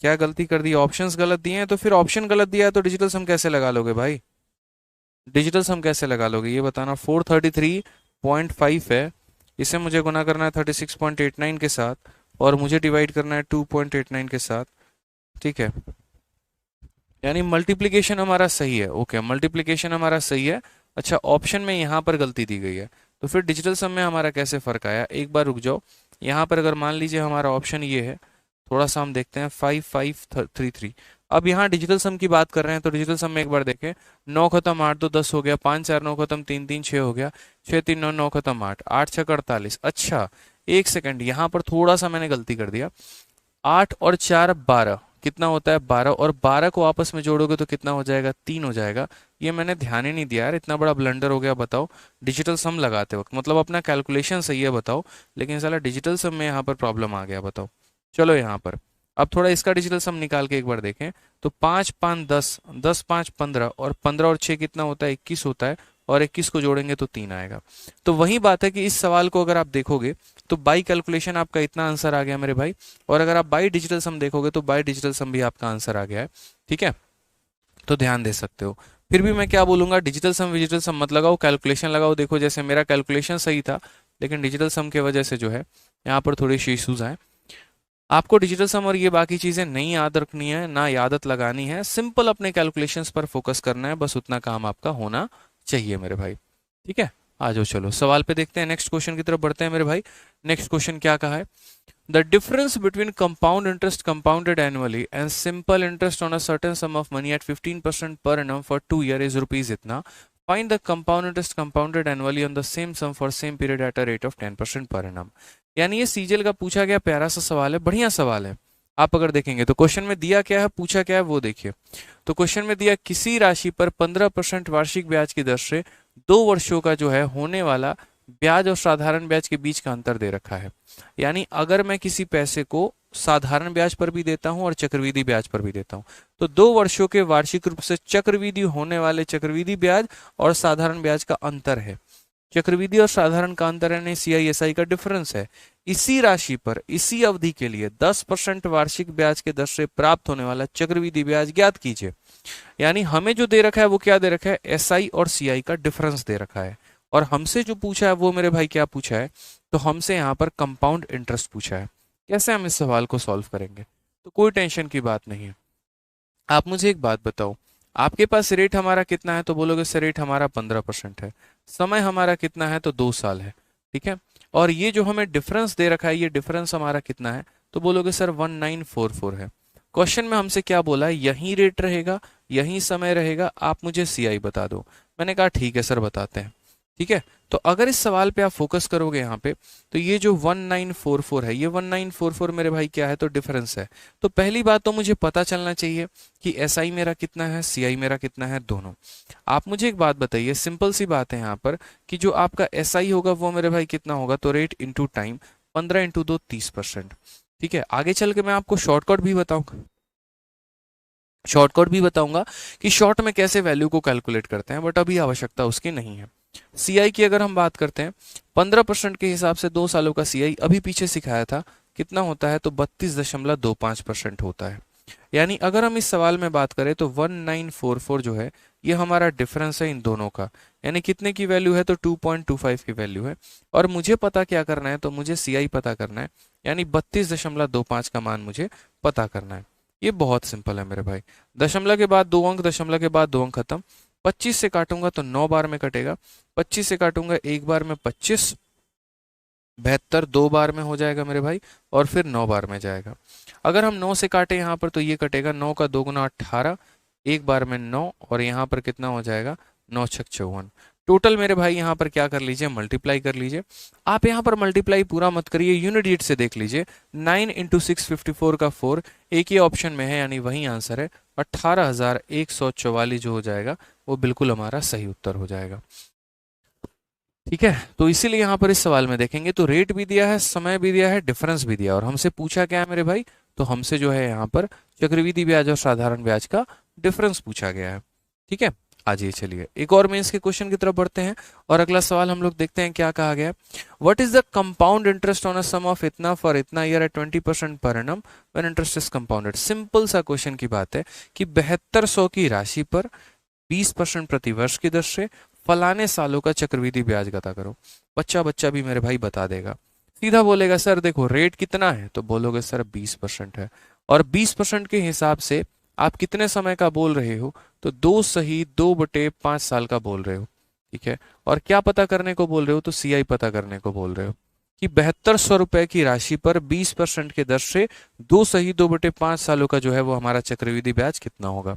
क्या गलती कर दी, ऑप्शंस गलत दिए हैं, तो फिर ऑप्शन गलत दिया है तो डिजिटल सम कैसे लगा लोगे भाई, डिजिटल सम कैसे लगा लोगे ये बताना। 433.5 है, इसे मुझे गुना करना है 36.89 के साथ, और मुझे डिवाइड करना है 2.89 के साथ, ठीक है। यानी मल्टीप्लिकेशन हमारा सही है, ओके, मल्टीप्लिकेशन हमारा सही है। अच्छा, ऑप्शन में यहाँ पर गलती दी गई है, तो फिर डिजिटल सम में हमारा कैसे फर्क आया, एक बार रुक जाओ। यहाँ पर अगर मान लीजिए हमारा ऑप्शन ये है, थोड़ा सा हम देखते हैं, 5533, अब यहाँ डिजिटल सम की बात कर रहे हैं तो डिजिटल सम में एक बार देखें, 9 खत्म 8 2 10 हो गया, 5 4 9 खत्म 3 3 6 हो गया, 6 3 9 9 खत्म 8 8 6 48। अच्छा, एक सेकंड, यहाँ पर थोड़ा सा मैंने गलती कर दिया, 8 और 4 12, कितना होता है 12, और 12 को आपस में जोड़ोगे तो कितना हो जाएगा, 3 हो जाएगा। ये मैंने ध्यान ही नहीं दिया यार, इतना बड़ा ब्लंडर हो गया, बताओ, डिजिटल सम लगाते वक्त, मतलब अपना कैलकुलेशन सही है बताओ, लेकिन साला डिजिटल सम में यहाँ पर प्रॉब्लम आ गया, बताओ। चलो यहाँ पर अब थोड़ा इसका डिजिटल सम निकाल के एक बार देखें तो 5 5 10, 10 5 15 और 15 और 6 कितना होता है, 21 होता है, और 21 को जोड़ेंगे तो 3 आएगा। तो वही बात है कि इस सवाल को अगर आप देखोगे तो बाई कैलकुलेशन आपका इतना आंसर आ गया मेरे भाई, और अगर आप बाई डिजिटल सम देखोगे तो बाई डिजिटल सम भी आपका आंसर आ गया है। ठीक है, तो ध्यान दे सकते हो। फिर भी मैं क्या बोलूंगा, डिजिटल सम विजिटल सम मत लगाओ, कैलकुलेशन लगाओ। देखो जैसे मेरा कैलकुलेशन सही था, लेकिन डिजिटल सम की वजह से जो है यहाँ पर थोड़ी सी इश्यूज आए। आपको डिजिटल सम और ये बाकी चीजें नहीं याद रखनी है, ना यादत लगानी है, सिंपल अपने कैलकुलेशंस पर फोकस करना है, बस उतना काम आपका होना चाहिए मेरे भाई। ठीक है, आ जाओ चलो सवाल पे देखते हैं, नेक्स्ट क्वेश्चन की तरफ बढ़ते हैं मेरे भाई। नेक्स्ट क्वेश्चन क्या कहा है, the difference between compound interest compounded annually and simple interest on a certain sum of money at 15% per annum for 2 year is rupees इतना, find the compound interest compounded annually on the same sum for same period at a rate of 10% per annum. यानी ये CGL का पूछा गया प्यारा सा सवाल है, बढ़िया सवाल है। आप अगर देखेंगे तो क्वेश्चन में दिया क्या है, पूछा क्या है वो देखिए। तो क्वेश्चन में दिया किसी राशि पर 15% वार्षिक ब्याज की दर से 2 वर्षों का जो है होने वाला ब्याज और साधारण ब्याज के बीच का अंतर दे रखा है। यानी अगर मैं किसी पैसे को साधारण ब्याज पर भी देता हूं और चक्रवृद्धि ब्याज पर भी देता हूं, तो 2 वर्षों के वार्षिक रूप से चक्रवृद्धि होने वाले चक्रवृद्धि ब्याज और साधारण ब्याज का अंतर है। चक्रवृद्धि और साधारण का अंतर यानी CISI का डिफरेंस है। इसी राशि पर इसी अवधि के लिए 10% वार्षिक ब्याज के दर से प्राप्त होने वाला चक्रवृद्धि ब्याज ज्ञात कीजिए। यानी हमें जो दे रखा है वो क्या दे रखा है, SI और CI का डिफरेंस दे रखा है, और हमसे जो पूछा है वो मेरे भाई क्या पूछा है, तो हमसे यहाँ पर कंपाउंड इंटरेस्ट पूछा है। कैसे हम इस सवाल को सॉल्व करेंगे, तो कोई टेंशन की बात नहीं है। आप मुझे एक बात बताओ, आपके पास रेट हमारा कितना है, तो बोलोगे सर रेट हमारा 15% है, समय हमारा कितना है, तो 2 साल है। ठीक है, और ये जो हमें डिफरेंस दे रखा है, ये डिफरेंस हमारा कितना है, तो बोलोगे सर 1944 है। क्वेश्चन में हमसे क्या बोला है, यही रेट रहेगा, यही समय रहेगा, आप मुझे CI बता दो। मैंने कहा ठीक है सर बताते हैं। ठीक है, तो अगर इस सवाल पे आप फोकस करोगे यहाँ पे, तो ये जो 1944 है, ये 1944 मेरे भाई क्या है, तो डिफरेंस है। तो पहली बात तो मुझे पता चलना चाहिए कि SI मेरा कितना है, CI मेरा कितना है, दोनों। आप मुझे एक बात बताइए, सिंपल सी बात है यहाँ पर कि जो आपका SI होगा वो मेरे भाई कितना होगा, तो रेट इंटू टाइम, 15 इंटू 2 30%। ठीक है, आगे चल के मैं आपको शॉर्टकट भी बताऊंगा, कि शॉर्ट में कैसे वैल्यू को कैलकुलेट करते हैं, बट अभी आवश्यकता उसकी नहीं है। CI की अगर हम बात करते हैं, 15% के हिसाब से 2 सालों का CI अभी पीछे सिखाया था कितना होता है, तो 32.25% होता है। यानी अगर हम इस सवाल में बात करें तो 1944 जो है ये हमारा डिफरेंस है इन दोनों का। यानी कितने की वैल्यू है, तो 2.25 की वैल्यू है, और मुझे पता क्या करना है, तो मुझे CI पता करना है, यानी 32.25 का मान मुझे पता करना है। ये बहुत सिंपल है मेरे भाई। दशमलव के बाद 2 अंक, दशमलव के बाद 2 अंक खत्म। 25 से काटूंगा तो 9 बार में कटेगा, 25 से काटूंगा एक बार में 25, 72 2 बार में हो जाएगा मेरे भाई, और फिर 9 बार में जाएगा। अगर हम 9 से काटे यहाँ पर तो ये कटेगा, 9 का 2 गुना 18, एक बार में 9, और यहाँ पर कितना हो जाएगा, 9 छक 54। टोटल मेरे भाई यहाँ पर क्या कर लीजिए, मल्टीप्लाई कर लीजिए। आप यहाँ पर मल्टीप्लाई पूरा मत करिए, यूनिट डिजिट से देख लीजिए। 9 इंटू 654 का 4 एक ही ऑप्शन में है, यानी वही आंसर है। 18,144 जो हो जाएगा वो बिल्कुल हमारा सही उत्तर हो जाएगा। ठीक है, तो इसीलिए यहाँ पर इस सवाल में देखेंगे तो रेट भी दिया है, समय भी दिया है, डिफरेंस भी दिया है, और हमसे पूछा क्या है मेरे भाई, तो हमसे जो है यहाँ पर चक्रवृद्धि ब्याज और साधारण ब्याज का डिफरेंस पूछा गया है। ठीक है, आज ये चलिए एक और मेंस के क्वेश्चन की तरफ बढ़ते हैं, और अगला सवाल हम लोग देखते हैं क्या कहा गया। What is the compound interest on a sum of इतना फॉर इतना year at 20% per annum when interest is compounded. Simple सा क्वेश्चन की बात है कि 7200 की राशि पर 20% प्रति वर्ष की दर से फलाने सालों का चक्रवृद्धि ब्याज अदा करो। बच्चा भी मेरे भाई बता देगा, सीधा बोलेगा सर देखो रेट कितना है, तो बोलोगे सर 20% है, और 20% के हिसाब से आप कितने समय का बोल रहे हो, तो 2 सही 2/5 साल का बोल रहे हो। ठीक है, और क्या पता करने को बोल रहे हो, तो CI पता करने को बोल रहे हो कि 7200 रुपए की राशि पर 20% के दर से 2 सही 2/5 सालों का जो है वो हमारा चक्रवृद्धि ब्याज कितना होगा।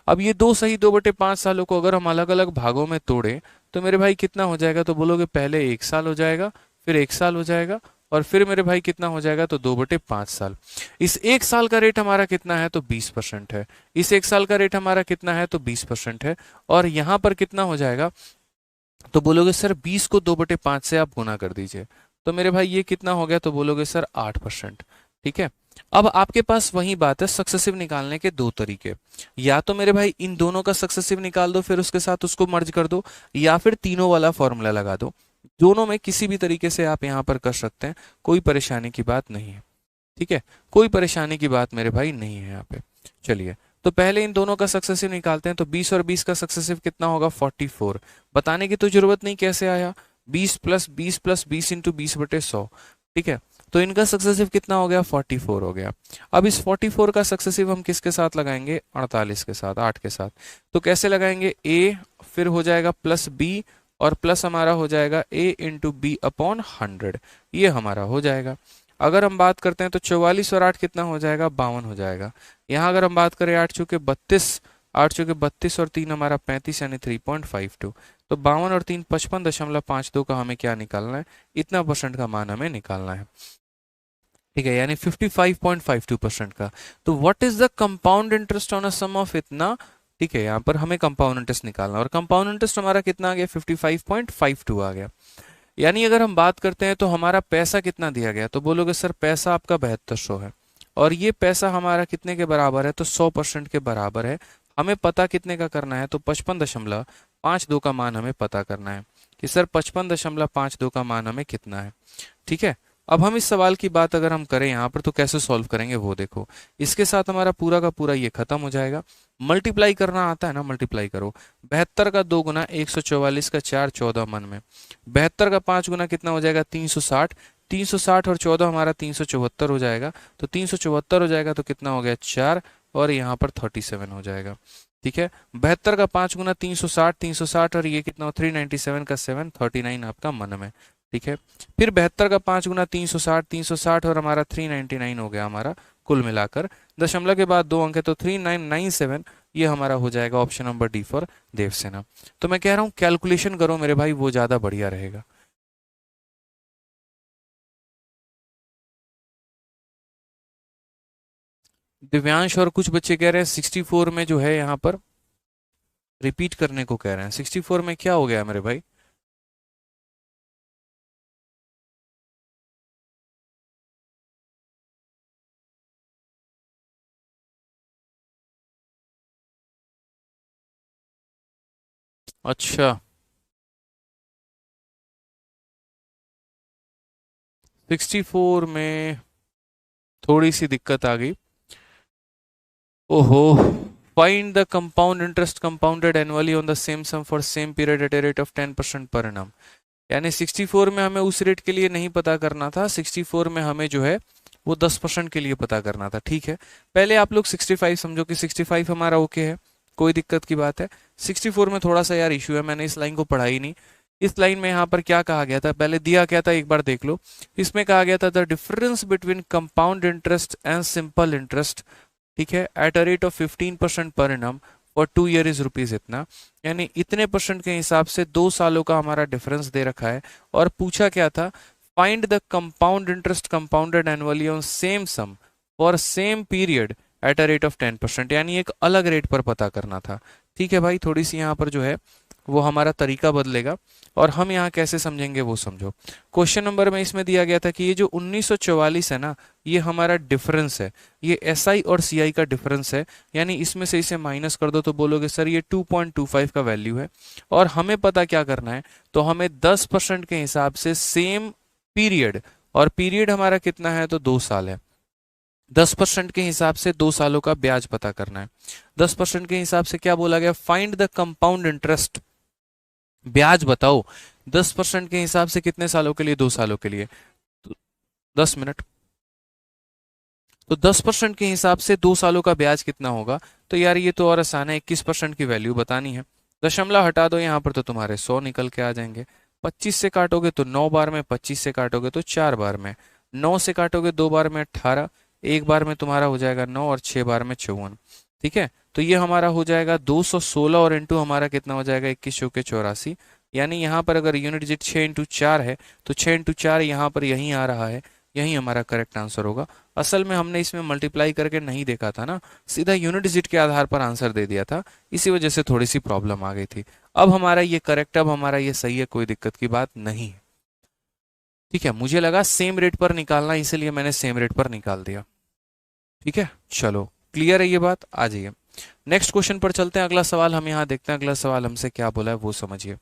अब ये 2 सही 2/5 सालों को अगर हम अलग अलग भागों में तोड़ें तो मेरे भाई कितना हो जाएगा, तो बोलोगे पहले 1 साल हो जाएगा, फिर 1 साल हो जाएगा, और फिर मेरे भाई कितना हो जाएगा, तो 2/5 साल। इस 1 साल का रेट हमारा कितना है, तो 20% है। इस 1 साल का रेट हमारा कितना है, तो 20% है, और यहाँ पर कितना हो जाएगा, तो बोलोगे सर 20 को 2/5 से आप गुना कर दीजिए, तो मेरे भाई ये कितना हो गया, तो बोलोगे सर 8%। ठीक है, अब आपके पास वही बात है, सक्सेसिव निकालने के दो तरीके, या तो मेरे भाई इन दोनों का सक्सेसिव निकाल दो फिर उसके साथ उसको मर्ज कर दो, या फिर तीनों वाला फॉर्मूला लगा दो। दोनों में किसी भी तरीके से आप यहां पर कर सकते हैं, कोई परेशानी की बात नहीं है। ठीक है, कोई परेशानी की बात मेरे भाई नहीं है यहाँ पे। चलिए, तो पहले इन दोनों का सक्सेसिव निकालते हैं। तो 20 और 20 का सक्सेसिव कितना होगा, 44। बताने की तो जरूरत नहीं कैसे आया, 20 प्लस 20 प्लस 20 इंटू 20/100। ठीक है, तो इनका सक्सेसिव कितना हो गया, 44 हो गया। अब इस 44 का सक्सेसिव हम किसके साथ लगाएंगे, 48 के साथ, 8 के साथ। तो कैसे लगाएंगे, a फिर हो जाएगा प्लस b, और प्लस हमारा हो जाएगा a इंटू बी अपॉन 100, ये हमारा हो जाएगा। अगर हम बात करते हैं तो 44 और 8 कितना हो जाएगा, 52 हो जाएगा। यहाँ अगर हम बात करें 8 चौके 32, 8 चौके 32 और 3 हमारा 35 यानी 3.52। तो 52 और 3 55.52 का हमें क्या निकालना है, इतना परसेंट का मान हमें निकालना है। ठीक है, यानी 55.52% का। तो what is the compound interest on a sum of इतना। ठीक है, यहाँ पर हमें कंपाउंड इंटरेस्ट निकालना, और कंपाउंड इंटरेस्ट हमारा कितना आ गया, 55.52 आ गया। यानी अगर हम बात करते हैं तो हमारा पैसा कितना दिया गया, तो बोलोगे सर पैसा आपका 7200 है, और ये पैसा हमारा कितने के बराबर है, तो 100% के बराबर है। हमें पता कितने का करना है, तो 55.52 का मान हमें पता करना है कि सर 55.52 का मान हमें कितना है। ठीक है, अब हम इस सवाल की बात अगर हम करें यहाँ पर तो कैसे सॉल्व करेंगे वो देखो। इसके साथ हमारा पूरा का पूरा ये खत्म हो जाएगा। मल्टीप्लाई करना आता है ना, मल्टीप्लाई करो। 72 का 2 गुना 144 का 4, 14 मन में। 72 का 5 गुना कितना हो जाएगा, 360। 360 और 14 हमारा 374 हो जाएगा। तो 374 हो जाएगा तो कितना हो गया, 4, और यहाँ पर 37 हो जाएगा। ठीक है, 72 का 5 गुना 360, 360 और ये कितना हो 397 का 7, 39 आपका मन में। ठीक है, फिर 72 का 5 गुना 360, 360 और हमारा 399 हो गया हमारा कुल मिलाकर। दशमलव के बाद 2 अंक है तो 3997, ये हमारा हो जाएगा option number D for Devsena. तो मैं कह रहा हूं कैलकुलेशन करो मेरे भाई, वो ज्यादा बढ़िया रहेगा। दिव्यांश और कुछ बच्चे कह रहे हैं 64 में जो है यहाँ पर रिपीट करने को कह रहे हैं। 64 में क्या हो गया मेरे भाई, अच्छा 64 में थोड़ी सी दिक्कत आ गई। ओहो, find the compound interest compounded annually on the same sum for same period at a rate of 10% per annum. यानी 64 में हमें उस रेट के लिए नहीं पता करना था, 64 में हमें जो है वो 10% के लिए पता करना था। ठीक है, पहले आप लोग 65 समझो कि 65 हमारा ओके है, कोई दिक्कत की बात है। 64 में थोड़ा सा यार इशू है, मैंने इस लाइन को पढ़ा ही नहीं। इस लाइन में यहाँ पर क्या कहा गया था, पहले दिया क्या था एक बार देख लो। इसमें कहा गया था the difference between compound interest and simple interest, ठीक है, eight a rate of 15% per annum for 2 year is rupees इतना। यानी इतने परसेंट के हिसाब से 2 सालों का हमारा डिफरेंस दे रखा है। और पूछा क्या था, find the compound interest compounded annually on same sum for same period at a rate of 10%, यानी एक अलग रेट पर पता करना था। ठीक है भाई, थोड़ी सी यहाँ पर जो है वो हमारा तरीका बदलेगा, और हम यहाँ कैसे समझेंगे वो समझो। क्वेश्चन नंबर में इसमें दिया गया था कि ये जो 1944 है ना, ये हमारा डिफरेंस है, ये एसआई और सीआई का डिफरेंस है। यानी इसमें से इसे माइनस कर दो तो बोलोगे सर ये 2.25 का वैल्यू है। और हमें पता क्या करना है, तो हमें 10% के हिसाब से सेम पीरियड, और पीरियड हमारा कितना है, तो 2 साल है। 10% के हिसाब से 2 सालों का ब्याज पता करना है। 10% के हिसाब से क्या बोला गया, फाइंड द कंपाउंड इंटरेस्ट, ब्याज बताओ 10% के हिसाब से कितने सालों के लिए, 2 सालों के लिए। तो 10 मिनट, तो 10% के हिसाब से 2 सालों का ब्याज कितना होगा, तो यार ये तो और आसान है, 21% की वैल्यू बतानी है। दशमलव हटा दो यहाँ पर तो तुम्हारे 100 निकल के आ जाएंगे। 25 से काटोगे तो 9 बार में, 25 से काटोगे तो 4 बार में, 9 से काटोगे 2 बार में 18, एक बार में तुम्हारा हो जाएगा 9, और 6 बार में 54। ठीक है, तो ये हमारा हो जाएगा 216, और इंटू हमारा कितना हो जाएगा 21 चौके 84। यानी यहाँ पर अगर यूनिट डिजिट 6 इंटू 4 है तो 6 इंटू 4 यहाँ पर यहीं आ रहा है, यही हमारा करेक्ट आंसर होगा। असल में हमने इसमें मल्टीप्लाई करके नहीं देखा था ना, सीधा यूनिट डिजिट के आधार पर आंसर दे दिया था, इसी वजह से थोड़ी सी प्रॉब्लम आ गई थी। अब हमारा ये करेक्ट, अब हमारा ये सही है, कोई दिक्कत की बात नहीं है। ठीक है, मुझे लगा सेम रेट पर निकालना, इसीलिए मैंने सेम रेट पर निकाल दिया। ठीक है, चलो क्लियर है ये बात, आ जाइए नेक्स्ट क्वेश्चन पर चलते हैं। अगला सवाल हम यहाँ देखते हैं, अगला सवाल हमसे क्या बोला है वो समझिए।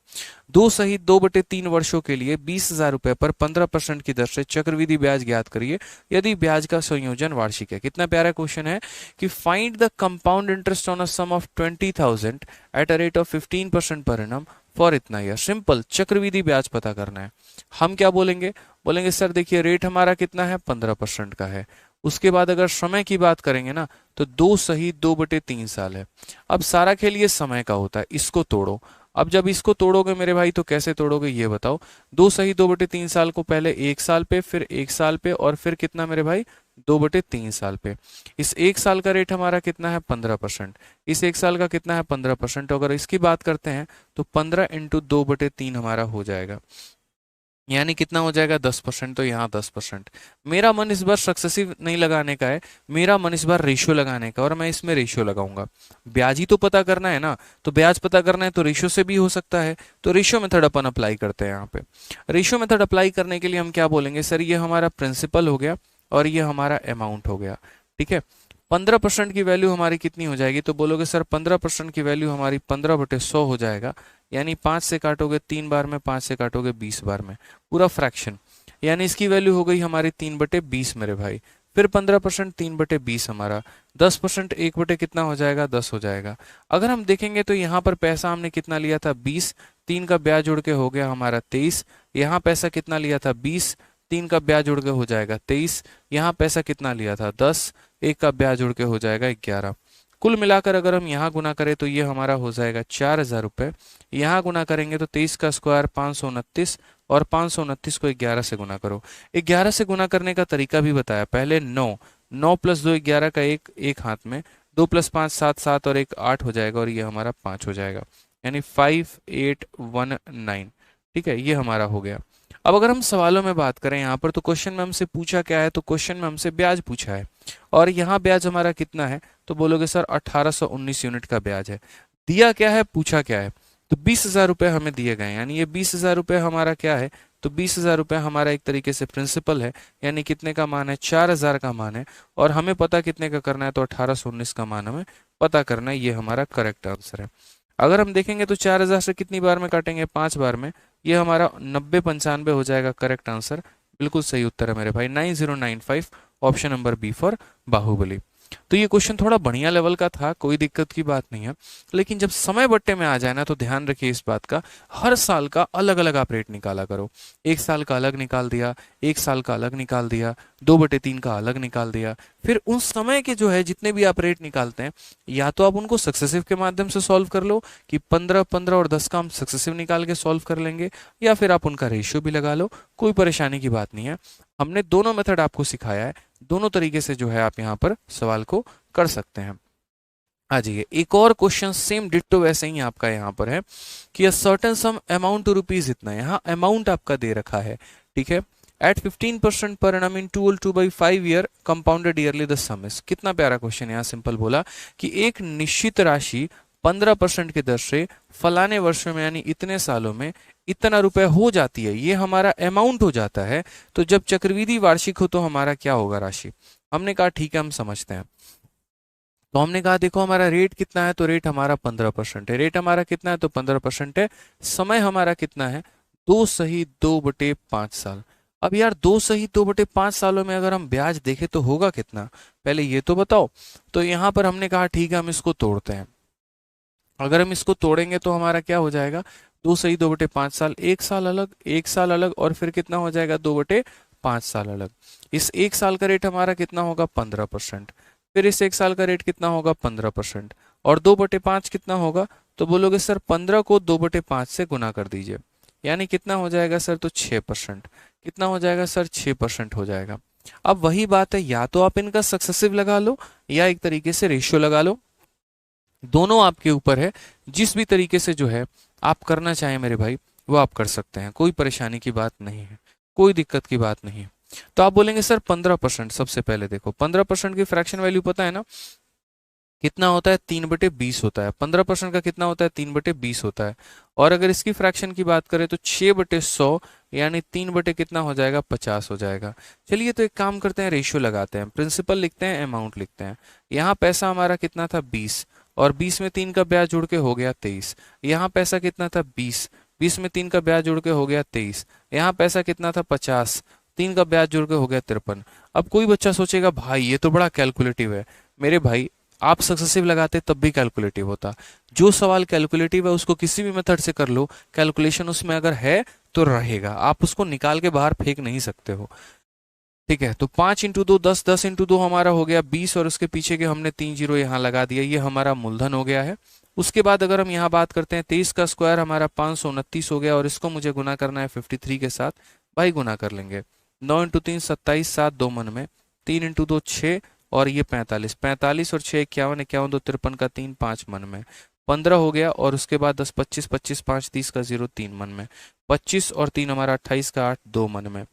2 सही 2/3 वर्षों के लिए 20,000 रुपए पर 15% की दर से चक्रवृद्धि ब्याज ज्ञात करिए यदि ब्याज का संयोजन वार्षिक है। कितना प्यारा क्वेश्चन है कि find the compound interest on a sum of 20,000 at a rate of 15% per annum for इतना ईयर। सिंपल, चक्रवृद्धि ब्याज पता करना है। हम क्या बोलेंगे, बोलेंगे सर देखिए रेट हमारा कितना है, 15% का है। उसके बाद अगर समय की बात करेंगे ना तो 2 सही 2/3 साल है। अब सारा खेल ये समय का होता है, इसको तोड़ो। अब जब इसको तोड़ोगे मेरे भाई तो कैसे तोड़ोगे ये बताओ। 2 सही 2/3 साल को पहले 1 साल पे, फिर 1 साल पे, और फिर कितना मेरे भाई, 2/3 साल पे। इस 1 साल का रेट हमारा कितना है, 15%। इस 1 साल का कितना है, 15%। अगर इसकी बात करते हैं तो 15 × 2/3 हमारा हो जाएगा, यानी कितना हो जाएगा, 10%। तो यहाँ 10%। मेरा मन इस बार सक्सेसिव नहीं लगाने का है, मेरा मन इस बार रेशियो लगाने का, और मैं इसमें रेशियो लगाऊंगा। ब्याज ही तो पता करना है ना, तो ब्याज पता करना है तो रेशियो से भी हो सकता है। तो रेशियो मेथड अपन अप्लाई करते हैं यहाँ पे। रेशियो मेथड अप्लाई करने के लिए हम क्या बोलेंगे, सर ये हमारा प्रिंसिपल हो गया और ये हमारा अमाउंट हो गया। ठीक है, 15% की वैल्यू हमारी कितनी हो जाएगी, तो बोलोगे सर 15% की वैल्यू हमारी 15/100 हो जाएगा, यानी 5 से काटोगे 3 बार में, 5 से काटोगे 20 बार में, पूरा फ्रैक्शन। यानी इसकी वैल्यू हो गई हमारी 3/20 मेरे भाई। फिर 15% 3/20 हमारा, 10% 1 कितना हो जाएगा, 10 हो जाएगा। अगर हम देखेंगे तो यहाँ पर पैसा हमने कितना लिया था, 20, 3 का ब्याज जोड़ के हो गया हमारा 23। यहाँ पैसा कितना लिया था, 20, 3 का ब्याज जोड़ के हो जाएगा 23। यहाँ पैसा कितना लिया था, 10, 1 का ब्याज जोड़ के हो जाएगा 11। कुल मिलाकर अगर हम यहाँ गुना करें तो ये हमारा हो जाएगा 4,000 रुपये। यहाँ गुना करेंगे तो 23 का स्क्वायर 529, और 529 को 11 से गुना करो। 11 से गुना करने का तरीका भी बताया पहले। 9, 9 + 2 11 का एक हाथ में, 2 + 5 7, 7 और 1 8 हो जाएगा, और ये हमारा 5 हो जाएगा, यानी 5819। ठीक है, ये हमारा हो गया। अब अगर हम सवालों में बात करें यहाँ पर, तो क्वेश्चन में हमसे पूछा क्या है, तो क्वेश्चन में हमसे ब्याज पूछा है, और यहाँ ब्याज हमारा कितना है, तो बोलोगे सर 1819 यूनिट का ब्याज है। दिया क्या है, पूछा क्या है, तो 20,000 रुपये हमें दिए गए, यानी ये 20,000 रुपये हमारा क्या है, तो 20,000 रुपये हमारा एक तरीके से प्रिंसिपल है, यानी कितने का मान है, 4,000 का मान है, और हमें पता कितने का करना है, तो 1819 का मान हमें पता करना है। ये हमारा करेक्ट आंसर है। अगर हम देखेंगे तो 4,000 से कितनी बार में काटेंगे, 5 बार में, ये हमारा 90 95 हो जाएगा। करेक्ट आंसर, बिल्कुल सही उत्तर है मेरे भाई, 9095, option number B for Baahubali. तो ये क्वेश्चन थोड़ा बढ़िया लेवल का था, कोई दिक्कत की बात नहीं है। लेकिन जब समय बट्टे में आ जाए ना तो ध्यान रखिए इस बात का, हर साल का अलग अलग आप रेट निकाला करो। 1 साल का अलग निकाल दिया, 1 साल का अलग निकाल दिया, 2/3 का अलग निकाल दिया। फिर उस समय के जो है जितने भी आप रेट निकालते हैं, या तो आप उनको सक्सेसिव के माध्यम से सॉल्व कर लो कि 15 15 और 10 का हम सक्सेसिव निकाल के सॉल्व कर लेंगे, या फिर आप उनका रेशियो भी लगा लो, कोई परेशानी की बात नहीं है। हमने दोनों मेथड आपको सिखाया है, दोनों तरीके से जो है आप यहाँ पर सवाल को कर सकते हैं। आ जाइए, एक और क्वेश्चन सेम डिट्टो वैसे ही आपका यहाँ पर है कि a certain sum amount to rupees इतना, यहाँ अमाउंट आपका दे रखा है। ठीक है, at 15% per annum in 2/5 year compounded yearly the sum is. कितना प्यारा क्वेश्चन, यहाँ सिंपल बोला कि एक निश्चित राशि 15% की दर से फलाने वर्षों में, यानी इतने सालों में इतना रुपए हो जाती है, ये हमारा अमाउंट हो जाता है। तो जब चक्रवृद्धि वार्षिक हो तो हमारा क्या होगा, राशि। हमने कहा ठीक है हम समझते हैं। तो हमने कहा देखो हमारा रेट कितना है, तो रेट हमारा 15% है। रेट हमारा कितना है, तो 15% है। समय हमारा कितना है, 2 सही 2/5 साल। अब यार 2 सही 2/5 सालों में अगर हम ब्याज देखें तो होगा कितना, पहले ये तो बताओ। तो यहाँ पर हमने कहा ठीक है हम इसको तोड़ते हैं। अगर हम इसको तोड़ेंगे तो हमारा क्या हो जाएगा, 2 सही 2/5 साल, 1 साल अलग, 1 साल अलग, और फिर कितना हो जाएगा, 2/5 साल अलग। इस 1 साल का रेट हमारा कितना होगा, 15%। फिर इस 1 साल का रेट कितना होगा, 15%, और 2/5 कितना होगा, तो बोलोगे सर 15 को 2/5 से गुना कर दीजिए, यानी कितना हो जाएगा सर, तो 6%। कितना हो जाएगा सर, 6% हो जाएगा। अब वही बात है, या तो आप इनका सक्सेसिव लगा लो या एक तरीके से रेशियो लगा लो, दोनों आपके ऊपर है। जिस भी तरीके से जो है आप करना चाहें मेरे भाई वो आप कर सकते हैं, कोई परेशानी की बात नहीं है, कोई दिक्कत की बात नहीं है। तो आप बोलेंगे सर 15%, सबसे पहले देखो 15% की फ्रैक्शन वैल्यू पता है ना, कितना होता है, 3/20 होता है। 15% का कितना होता है, 3/20 होता है। और अगर इसकी फ्रैक्शन की बात करें तो 6/100 यानी 3 कितना हो जाएगा, 50 हो जाएगा। चलिए तो एक काम करते हैं, रेशियो लगाते हैं, प्रिंसिपल लिखते हैं, अमाउंट लिखते हैं। यहाँ पैसा हमारा कितना था, 20, और 20 में 3 का ब्याज जुड़ के हो गया 23। यहाँ पैसा कितना था, 20, 20 में 3 का ब्याज जुड़ के हो गया 23। यहाँ पैसा कितना था, 50, 3 का ब्याज जुड़ के हो गया 53। अब कोई बच्चा सोचेगा भाई ये तो बड़ा कैलकुलेटिव है। मेरे भाई आप सक्सेसिव लगाते तब भी कैलकुलेटिव होता। जो सवाल कैलकुलेटिव है उसको किसी भी मेथड से कर लो, कैलकुलेशन उसमें अगर है तो रहेगा, आप उसको निकाल के बाहर फेंक नहीं सकते हो। ठीक है, तो 5 × 2 10, 10 × 2 हमारा हो गया 20, और उसके पीछे के हमने 3 जीरो यहाँ लगा दिया, ये हमारा मूलधन हो गया है। उसके बाद अगर हम यहाँ बात करते हैं, 23 का स्क्वायर हमारा 529 हो गया, और इसको मुझे गुना करना है 53 के साथ। भाई गुना कर लेंगे, 9 × 3 27, 7 2 मन में, 3 × 2 6, और ये 45, 45 और 6 51, 51 2 53 का 3 5 मन में, 15 हो गया। और उसके बाद 10 25, 25 5 30 का 0 3 मन में, 25 और 3 हमारा 28 का 8 2 मन में।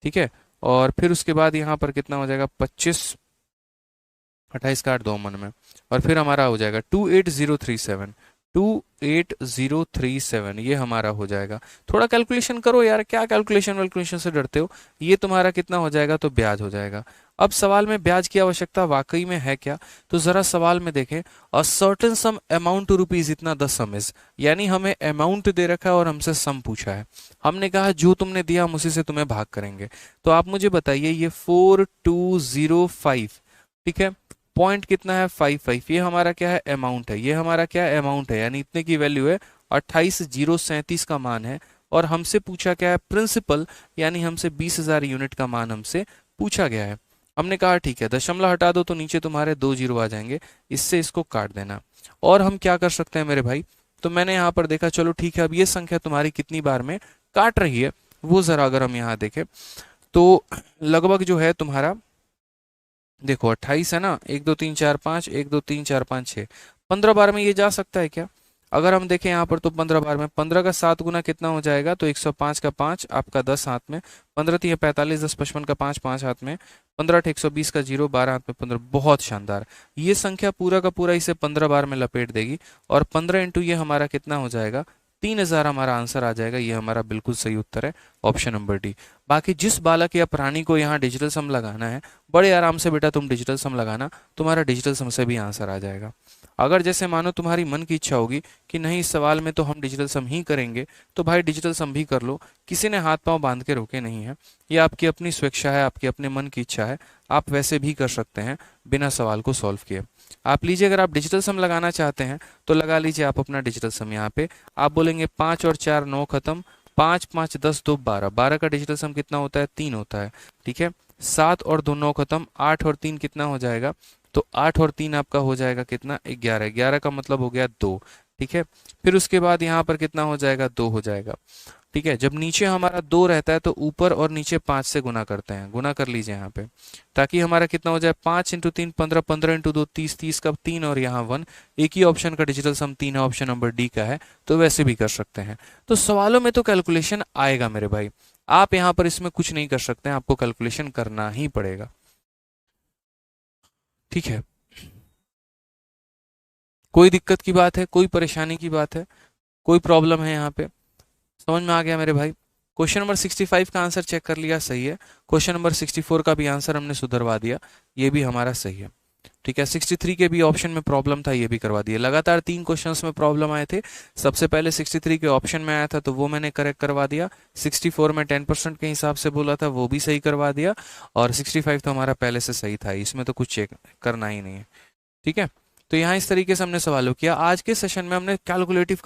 ठीक है, और फिर उसके बाद यहाँ पर कितना हो जाएगा, 25 28 का 8 2 मन में, और फिर हमारा हो जाएगा 28037, 28037 ये हमारा हो जाएगा। थोड़ा कैलकुलेशन करो यार, क्या कैलकुलेशन से डरते हो। ये तुम्हारा कितना हो जाएगा, तो ब्याज हो जाएगा। अब सवाल में ब्याज की आवश्यकता वाकई में है क्या, तो जरा सवाल में देखें, a certain sum amount to rupees इतना द सम इज, यानी हमें अमाउंट दे रखा है और हमसे सम पूछा है। हमने कहा जो तुमने दिया हम उसी से तुम्हें भाग करेंगे। तो आप मुझे बताइए, ये 4205, ठीक है, पॉइंट कितना है, 55, ये हमारा क्या है, अमाउंट है। ये हमारा क्या है, अमाउंट है, यानी इतने की वैल्यू है। 28,037 का मान है, और हमसे पूछा क्या है, प्रिंसिपल, यानी हमसे 20,000 यूनिट का मान हमसे पूछा गया है। हमने कहा ठीक है, दशमलव हटा दो तो नीचे तुम्हारे 2 जीरो आ जाएंगे, इससे इसको काट देना। और हम क्या कर सकते हैं मेरे भाई, तो मैंने यहाँ पर देखा, चलो ठीक है, अब ये संख्या तुम्हारी कितनी बार में काट रही है वो जरा अगर हम यहाँ देखें तो लगभग जो है तुम्हारा, देखो 28 है ना, 1 2 3 4 5, 1 2 3 4 5 6, 15 बार में ये जा सकता है क्या। अगर हम देखें यहाँ पर तो 15 बार में, 15 का 7 गुना कितना हो जाएगा, तो 105 का 5 आपका 10 हाथ में, 15 3 45, 10 55 का 5 5 हाथ में, 15 8 120 का 0 12 हाथ में 15। बहुत शानदार, ये संख्या पूरा का पूरा इसे 15 बार में लपेट देगी, और 15 इंटू ये हमारा कितना हो जाएगा, 3000 हमारा आंसर आ जाएगा। ये हमारा बिल्कुल सही उत्तर है, ऑप्शन नंबर डी। बाकी जिस बालक या प्राणी को यहाँ डिजिटल सम लगाना है, बड़े आराम से बेटा तुम डिजिटल सम लगाना, तुम्हारा डिजिटल सम से भी आंसर आ जाएगा। अगर जैसे मानो तुम्हारी मन की इच्छा होगी कि नहीं इस सवाल में तो हम डिजिटल सम ही करेंगे, तो भाई डिजिटल सम भी कर लो, किसी ने हाथ पांव बांध के रोके नहीं है। ये आपकी अपनी स्वेच्छा है, आपके अपने मन की इच्छा है, आप वैसे भी कर सकते हैं बिना सवाल को सॉल्व किए। आप लीजिए, अगर आप डिजिटल सम लगाना चाहते हैं तो लगा लीजिए आप अपना डिजिटल सम। यहाँ पे आप बोलेंगे 5 और 4 9 खत्म, 5 5 10 2 12, 12 का डिजिटल सम कितना होता है, 3 होता है। ठीक है, 7 और 2 9 खत्म, 8 और 3 कितना हो जाएगा, तो 8 और 3 आपका हो जाएगा कितना, 11, 11 का मतलब हो गया 2। ठीक है, फिर उसके बाद यहाँ पर कितना हो जाएगा, 2 हो जाएगा। ठीक है, जब नीचे हमारा 2 रहता है तो ऊपर और नीचे 5 से गुना करते हैं, गुना कर लीजिए यहाँ पे, ताकि हमारा कितना हो जाए, 5 × 3 15, 15 × 2 30, 30 का 3 और यहाँ 1। एक ही ऑप्शन का डिजिटल सम 3 है, ऑप्शन नंबर डी का है, तो वैसे भी कर सकते हैं। तो सवालों में तो कैलकुलेशन आएगा मेरे भाई, आप यहाँ पर इसमें कुछ नहीं कर सकते हैं, आपको कैलकुलेशन करना ही पड़ेगा। ठीक है, कोई दिक्कत की बात है, कोई परेशानी की बात है, कोई प्रॉब्लम है यहाँ पे, समझ में आ गया मेरे भाई। क्वेश्चन नंबर 65 का आंसर चेक कर लिया, सही है। क्वेश्चन नंबर 64 का भी आंसर हमने सुधरवा दिया, ये भी हमारा सही है। ठीक है, 63 के भी ऑप्शन में प्रॉब्लम था, ये भी करवा दिया। लगातार 3 क्वेश्चंस में प्रॉब्लम आए थे। सबसे पहले 63 के ऑप्शन में आया था तो वो मैंने करेक्ट करवा दिया। 64 में 10% के हिसाब से बोला था, वो भी सही करवा दिया। और 65 तो हमारा पहले से सही था, इसमें तो कुछ चेक करना ही नहीं है। ठीक है, तो यहाँ इस तरीके से हमने सवालों किया। आज के सेशन में हमने कैलकुलेटिव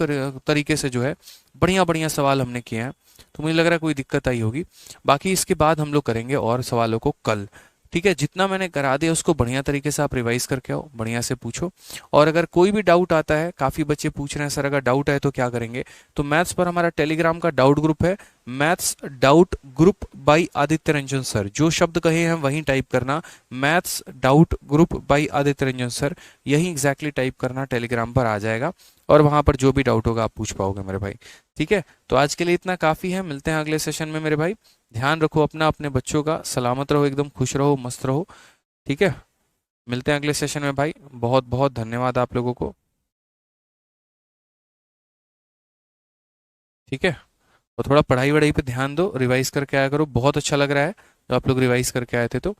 तरीके से जो है बढ़िया बढ़िया सवाल हमने किए हैं, तो मुझे लग रहा है कोई दिक्कत आई होगी। बाकी इसके बाद हम लोग करेंगे और सवालों को कल। ठीक है, जितना मैंने करा दिया उसको बढ़िया तरीके से आप रिवाइज करके आओ, बढ़िया से पूछो। और अगर कोई भी डाउट आता है, काफ़ी बच्चे पूछ रहे हैं सर अगर डाउट है तो क्या करेंगे, तो मैथ्स पर हमारा टेलीग्राम का डाउट ग्रुप है, maths doubt group by Aditya Ranjan sir. जो शब्द कहे हैं वहीं टाइप करना, maths doubt group by Aditya Ranjan sir, यही एग्जैक्टली टाइप करना, टेलीग्राम पर आ जाएगा और वहां पर जो भी डाउट होगा आप पूछ पाओगे मेरे भाई। ठीक है, तो आज के लिए इतना काफ़ी है, मिलते हैं अगले सेशन में मेरे भाई। ध्यान रखो अपना, अपने बच्चों का, सलामत रहो, एकदम खुश रहो, मस्त रहो। ठीक है, मिलते हैं अगले सेशन में भाई। बहुत बहुत धन्यवाद आप लोगों को। ठीक है। और थोड़ा पढ़ाई वढ़ाई पे ध्यान दो, रिवाइज करके आया करो। बहुत अच्छा लग रहा है जो आप लोग रिवाइज करके आए थे तो।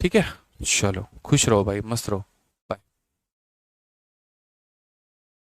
ठीक है, चलो खुश रहो भाई, मस्त रहो।